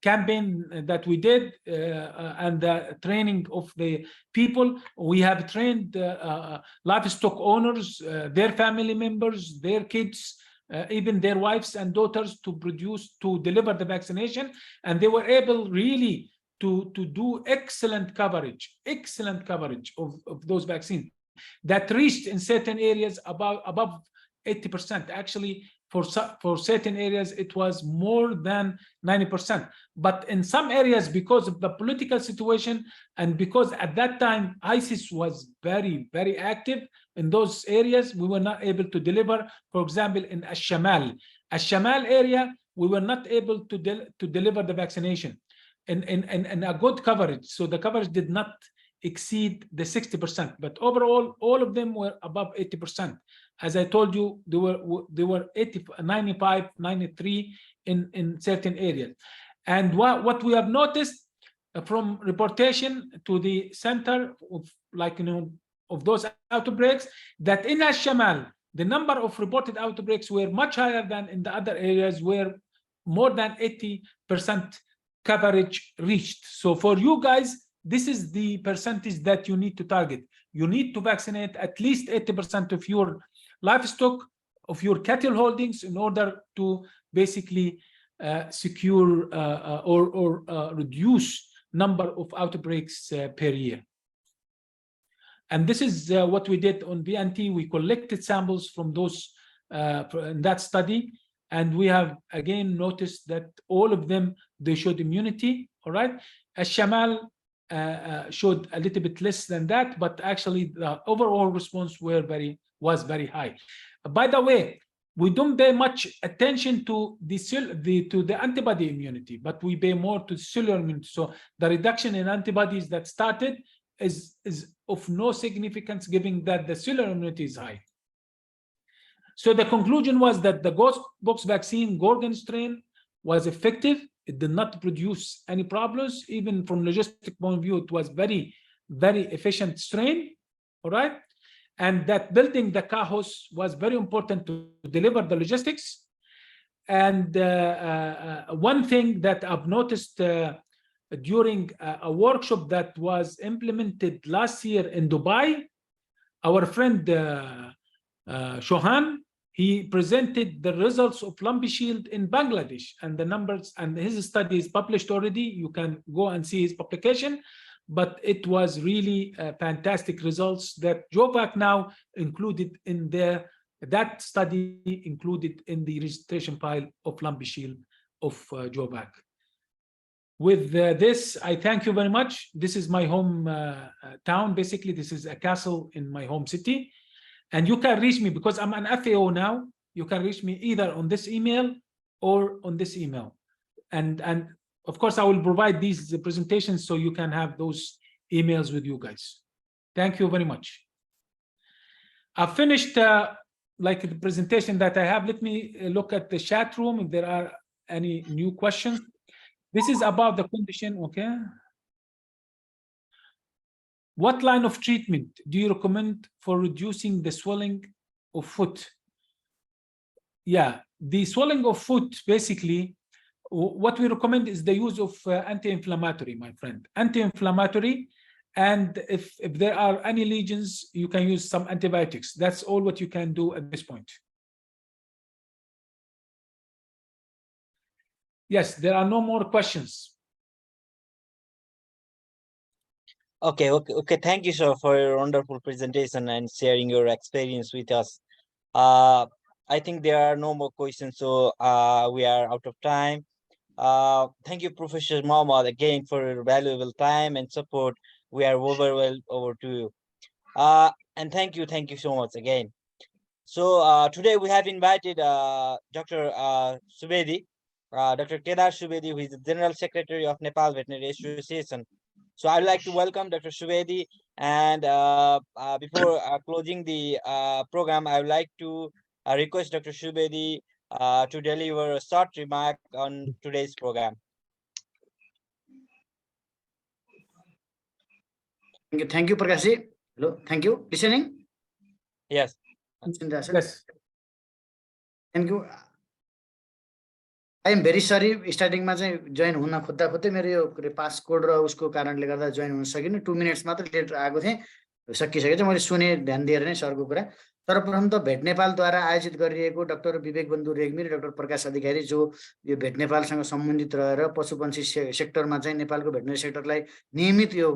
campaign that we did, and the training of the people. We have trained livestock owners, their family members, their kids, even their wives and daughters to deliver the vaccination, and they were able really to do excellent coverage of those vaccines that reached in certain areas above 80%. Actually, for certain areas it was more than 90%. But in some areas, because of the political situation, and because at that time ISIS was very active in those areas, we were not able to deliver. For example, in Ash-Shamal area, we were not able to deliver the vaccination in a good coverage. So the coverage did not exceed the 60%, but overall all of them were above 80%. As I told you, they were 80, 95, 93 in certain areas. And what we have noticed from reportation to the center of of those outbreaks, that in Ash-Shamal the number of reported outbreaks were much higher than in the other areas where more than 80% coverage reached. So for you guys, this is the percentage that you need to target. you need to vaccinate at least 80% of your livestock, of your cattle holdings, in order to basically secure or reduce number of outbreaks per year. And this is what we did on VNT. We collected samples from those in that study, and we have again noticed that all of them, they showed immunity. All right, Shamal showed a little bit less than that, but actually the overall response was very high. By the way, we don't pay much attention to the antibody immunity, but we pay more to cellular immunity. So the reduction in antibodies that started is of no significance, given that the cellular immunity is high. So the conclusion was that the Ghostpox vaccine Gorgon strain was effective. It did not produce any problems. Even from logistic point of view, it was very, very efficient strain. All right. And that building the CAHOS was very important to deliver the logistics. And one thing that I've noticed during a workshop that was implemented last year in Dubai, our friend Shohan, he presented the results of Lumpy Shield in Bangladesh, and the numbers, and his study is published already. You can go and see his publication, but it was really fantastic results that JOVAC now included in that study included in the registration file of Lumpy Shield of JOVAC. With this, I thank you very much. This is my home town. Basically, this is a castle in my home city. And you can reach me, because I'm an FAO now. You can reach me either on this email or on this email. And of course, I will provide these presentations so you can have those emails with you guys. Thank you very much. I've finished like the presentation that I have. Let me look at the chat room if there are any new questions. This is about the condition, okay? What line of treatment do you recommend for reducing the swelling of foot? Yeah, the swelling of foot, basically, what we recommend is the use of anti-inflammatory, my friend. Anti-inflammatory, and if there are any lesions, you can use some antibiotics. That's all what you can do at this point. Yes, there are no more questions. Okay. Thank you, sir, for your wonderful presentation and sharing your experience with us. I think there are no more questions, so we are out of time. Thank you, Professor Mohammed, again for your valuable time and support. We are overwhelmed over to you. And thank you so much again. So today we have invited Dr. Subedi, Dr. Kedar Subedi, who is the General Secretary of Nepal Veterinary Association. So I'd like to welcome Dr. Subedi, and before closing the program, I would like to request Dr. Subedi to deliver a short remark on today's program. Thank you, Prakashi. Hello, thank you. Listening? Yes. Yes. Thank you. I am very sorry. Starting में चाहिँ join हुन खोज्दै मेरो यो पास code र उसको कारणले गर्दा join हुन सकिन 2 minutes मात्र लेट आएको थिएँ सकिसकेछ मैले सुने ध्यान दिएर नै सरको कुरा सर्वप्रथम त भेट नेपालद्वारा आयोजित गरिएको डाक्टर विवेक बन्धु रेग्मी र डाक्टर प्रकाश अधिकारी जो यो भेट नेपालसँग सम्बन्धित रहेर पशुपन्छी सेक्टरमा चाहिँ नेपालको भेटनरी सेक्टरलाई नियमित यो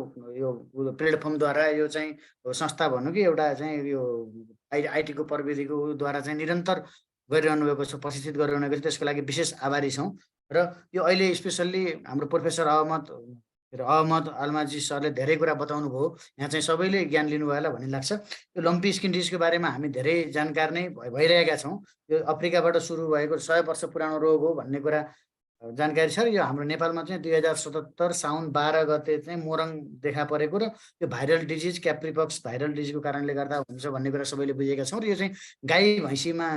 प्लेटफर्मद्वारा यो चाहिँ संस्था भन्नु कि एउटा चाहिँ यो आईटी को प्रविधिको द्वारा चाहिँ निरन्तर गरिरहनु भएको छ प्रशिक्षित गरिरहनु भएको छ त्यसको लागि विशेष आभारी छौं र यो अहिले स्पेशली हाम्रो प्रोफेसर अहमद आलमाजी सरले धेरै कुरा बताउनु भयो यहाँ चाहिँ सबैले ज्ञान लिनु भयो होला भन्ने लाग्छ यो लम्पी स्किन डिजिजको बारेमा हामी धेरै जानकार नै भइरहेका छौं यो अफ्रिकाबाट सुरु भएको 100 वर्ष पुरानो रोग हो भन्ने कुरा जानकारी छ यो हाम्रो नेपालमा चाहिँ 2077 साउन 12 गते चाहिँ मोरङ देखा परेको र यो भाइरल डिजिज क्याप्रिपक्स भाइरल डिजिजको कारणले गर्दा हुन्छ भन्ने कुरा सबैले बुझेका छौं र यो चाहिँ गाई भैँसीमा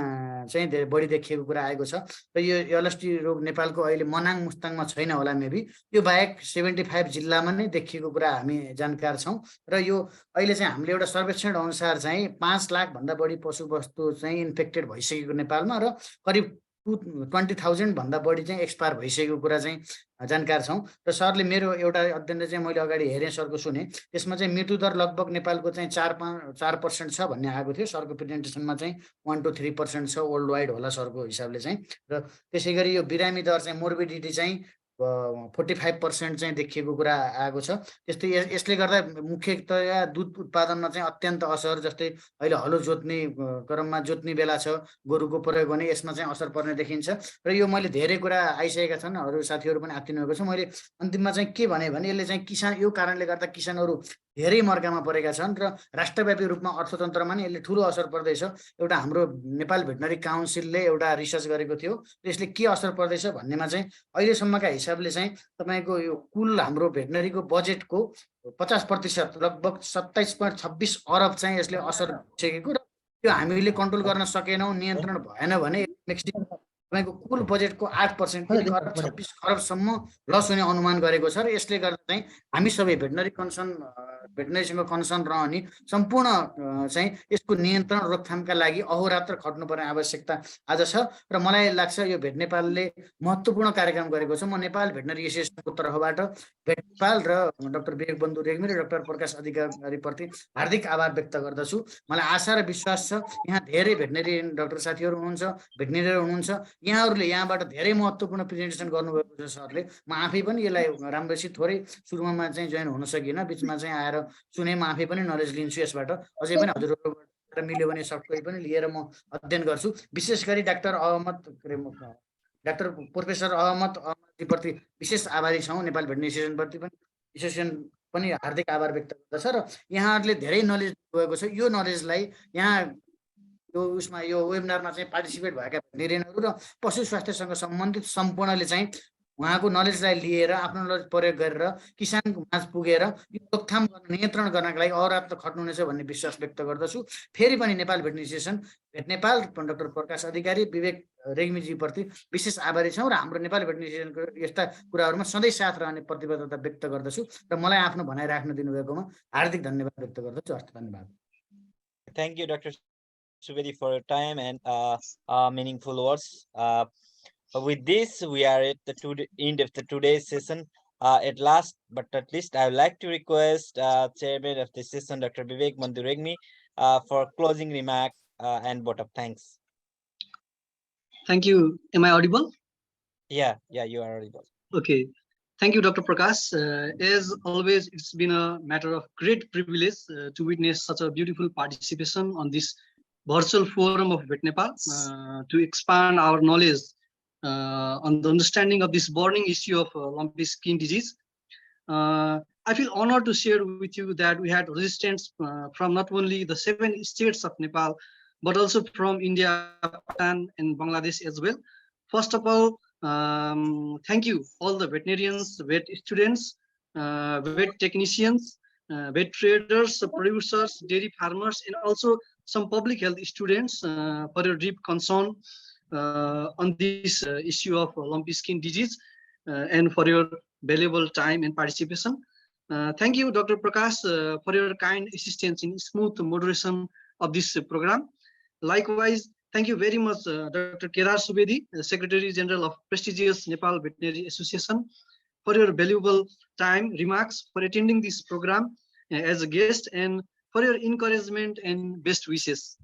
चाहिँ धेरै बढी देखिएको कुरा आएको छ र यो एलएसटी रोग नेपालको अहिले मनाङ मुस्ताङमा छैन होला मेबी यो बाहेक 75 जिल्लामा नै देखिएको कुरा हामी जानकार छौं र यो अहिले चाहिँ हामीले एउटा सर्वेक्षण अनुसार चाहिँ 5 लाख भन्दा बढी पशु वस्तु चाहिँ इन्फेक्टेड भइसकेको नेपालमा र करिब 20,000 भन्दा बढी चाहिँ एक्सपायर भइसकेको कुरा चाहिँ जानकार छौँ। र सरले मेरो एउटा अध्ययनले चाहिँ मैले अगाडि हेरेँ, सरको सुने, त्यसमा चाहिँ मृत्युदर लगभग नेपालको चाहिँ 4% छ भन्ने आएको थियो। सरको प्रेजेन्टेसनमा चाहिँ 1 to 3% छ वर्ल्ड वाइड होला सरको हिसाबले चाहिँ। र त्यसै गरी यो बिरामी दर चाहिँ मोर्बिडिटी चाहिँ 45% चाहिँ देखिएको कुरा आएको छ। त्यस्तै यसले गर्दा मुख्यतया दुध उत्पादनमा चाहिँ अत्यन्त असर, जस्तै अहिले हलो जोत्ने क्रममा जोत्ने बेला छ, गोरुको प्रयोग गर्ने, यसमा चाहिँ असर पर्ने देखिन्छ। र यो मैले धेरै कुरा आइसकेका छन्, अरू साथीहरू पनि आत्तिनु भएको छ। मैले अन्तिममा चाहिँ के भने यसले चाहिँ किसान, यो कारणले गर्दा किसानहरू धेरै मर्कामा परेका छन् र राष्ट्रव्यापी रूपमा अर्थतन्त्रमा नि यसले ठुलो असर पर्दैछ। एउटा हाम्रो नेपाल भेटनरी काउन्सिलले एउटा रिसर्च गरेको थियो, यसले के असर पर्दैछ भन्नेमा चाहिँ अहिलेसम्मका हिसाबले चाहिँ तपाईँको यो कुल हाम्रो भेटनरीको बजेटको 50% लगभग 27.26 अरब चाहिँ यसले असर सकेको। र त्यो हामीले कन्ट्रोल गर्न सकेनौँ, नियन्त्रण भएन भने तपाईँको कुल बजेटको 8% 1 अरब 26 अरबसम्म लस हुने अनुमान गरेको छ। र यसले गर्दा चाहिँ हामी सबै भेटनरीसँग कन्सर्न रहने सम्पूर्ण चाहिँ यसको नियन्त्रण रोकथामका लागि अहोरात्र खट्नुपर्ने आवश्यकता आज छ। र मलाई लाग्छ यो भेट नेपालले महत्त्वपूर्ण कार्यक्रम गरेको छ। म नेपाल भेटनरी एसोसिएसनको तर्फबाट भेट नेपाल र डाक्टर विवेक बन्धु रेग्मी र डाक्टर प्रकाश अधिकारीप्रति हार्दिक आभार व्यक्त गर्दछु। मलाई आशा र विश्वास छ यहाँ धेरै भेटनरी डाक्टर साथीहरू हुनुहुन्छ, भेटनरीहरू हुनुहुन्छ, यहाँहरूले यहाँबाट धेरै महत्त्वपूर्ण प्रेजेन्टेसन गर्नुभएको छ सरले। म आफै पनि यसलाई राम्रोसित थोरै सुरुमा चाहिँ जोइन हुन सकिनँ, बिचमा चाहिँ आएर सुने, म आफै पनि नलेज लिन्छु यसबाट। अझै पनि हजुरहरूबाट मिल्यो भने सफ्टवेयर पनि लिएर म अध्ययन गर्छु। विशेष गरी डाक्टर प्रोफेसर अहमदजीप्रति विशेष आभारी छौँ। नेपाल भेटनरी एसोसिएसन पनि हार्दिक आभार व्यक्त गर्दछ। र यहाँहरूले धेरै नलेज दिनुभएको छ। यो नलेजलाई यहाँ यो उसमा यो वेबिनारमा चाहिँ पार्टिसिपेट भएका भेटनेरियनहरू र पशु स्वास्थ्यसँग सम्बन्धित सम्पूर्णले चाहिँ उहाँको नलेजलाई लिएर आफ्नो नलेज प्रयोग गरेर किसानको माझ पुगेर यो रोकथाम गर्न, नियन्त्रण गर्नका लागि अहोरात्र खट्नुहुनेछ भन्ने विश्वास व्यक्त गर्दछु। फेरि पनि नेपाल भेटनरी एसोसिएसन, भेट नेपाल, डाक्टर प्रकाश अधिकारी, विवेक रेग्मीजीप्रति विशेष आभारी छौँ। र हाम्रो नेपाल भेटनरी एसोसिएसनको यस्ता कुराहरूमा सधैँ साथ रहने प्रतिबद्धता व्यक्त गर्दछु। र मलाई आफ्नो भनाइ राख्न दिनुभएकोमा हार्दिक धन्यवाद व्यक्त गर्दछु। हस्त धन्यवाद। Thank you, Dr. Subedi, for your time and meaningful words. With this, we are at the end of today's session. At last but not least, I would like to request Chairman of the session, Dr. Vivek Bandhu Regmi, for closing remark and vote of thanks. Thank you. Am I audible? Yeah, you are audible. Okay. Thank you, Dr. Prakash. As always, it's been a matter of great privilege to witness such a beautiful participation on this virtual forum of Vet Nepal to expand our knowledge on the understanding of this burning issue of lumpy skin disease. I feel honored to share with you that we had resistance from not only the 7 states of Nepal, but also from India, Pakistan, and Bangladesh as well. First of all, thank you all the veterinarians, vet students, vet technicians, vet traders, producers, dairy farmers, and also some public health students for your deep concern on this issue of lumpy skin disease and for your valuable time and participation. Thank you, Dr. Prakash, for your kind assistance in smooth moderation of this program. Likewise, thank you very much, Dr. Kerar Subedi, Secretary General of prestigious Nepal Veterinary Association, for your valuable time, remarks, for attending this program as a guest, and for your encouragement and best wishes.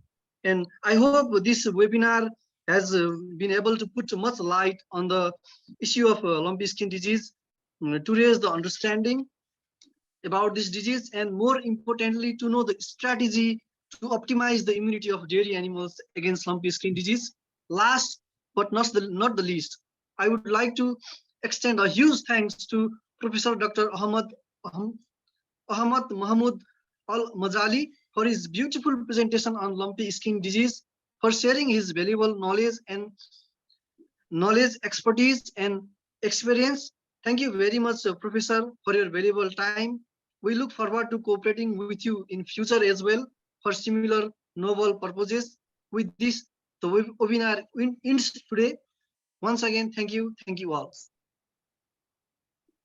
And I hope this webinar has been able to put much light on the issue of lumpy skin disease, to raise the understanding about this disease, and more importantly, to know the strategy to optimize the immunity of dairy animals against lumpy skin disease. Last but not the least, I would like to extend a huge thanks to Professor Dr. Ahmad Mahmood Al-Mazali for his beautiful presentation on lumpy skin disease, for sharing his valuable knowledge, expertise, and experience. Thank you very much, Professor, for your valuable time. We look forward to cooperating with you in future as well for similar novel purposes. With this, the webinar ends today. Once again, thank you all.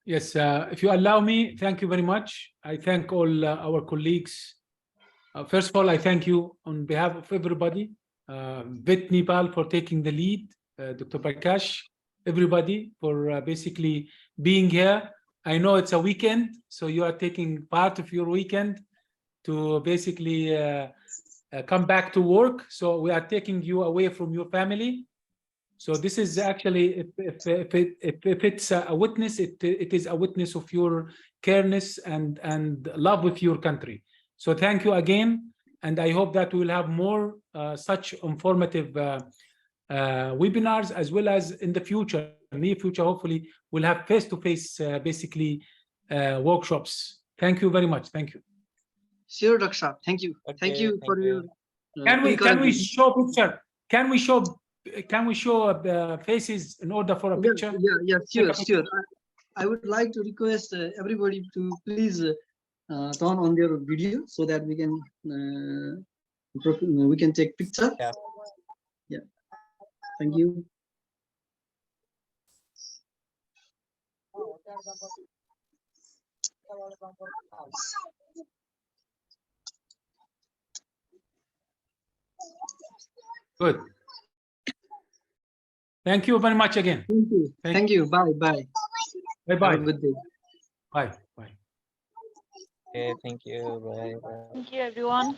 Yes, if you allow me, thank you very much. I thank all our colleagues. First of all, I thank you on behalf of everybody, Vet Nepal, for taking the lead Dr. Prakash, everybody for basically being here. I know it's a weekend, so you are taking part of your weekend to basically come back to work. So we are taking you away from your family. So this is actually, if it's a witness, it is a witness of your careness and love with your country. So thank you again, and I hope that we will have more such informative webinars, as well as in the future, near future, hopefully we'll have face-to-face basically workshops. Thank you very much. Thank you. Sure, Dr. Saab. Thank you. Thank Okay, you for your Can we encouragement. show picture? Can we show faces in order for a picture? Yeah, Take sure, a picture. sure. I would like to request everybody to please turn on their video so that we can take picture. Yeah. Yeah. Thank you. Good. Thank you very much again. Thank you. Thank you. Bye. Bye. Have a Bye-bye. good day. Bye. Bye. Okay, thank you. Bye. Thank you, everyone.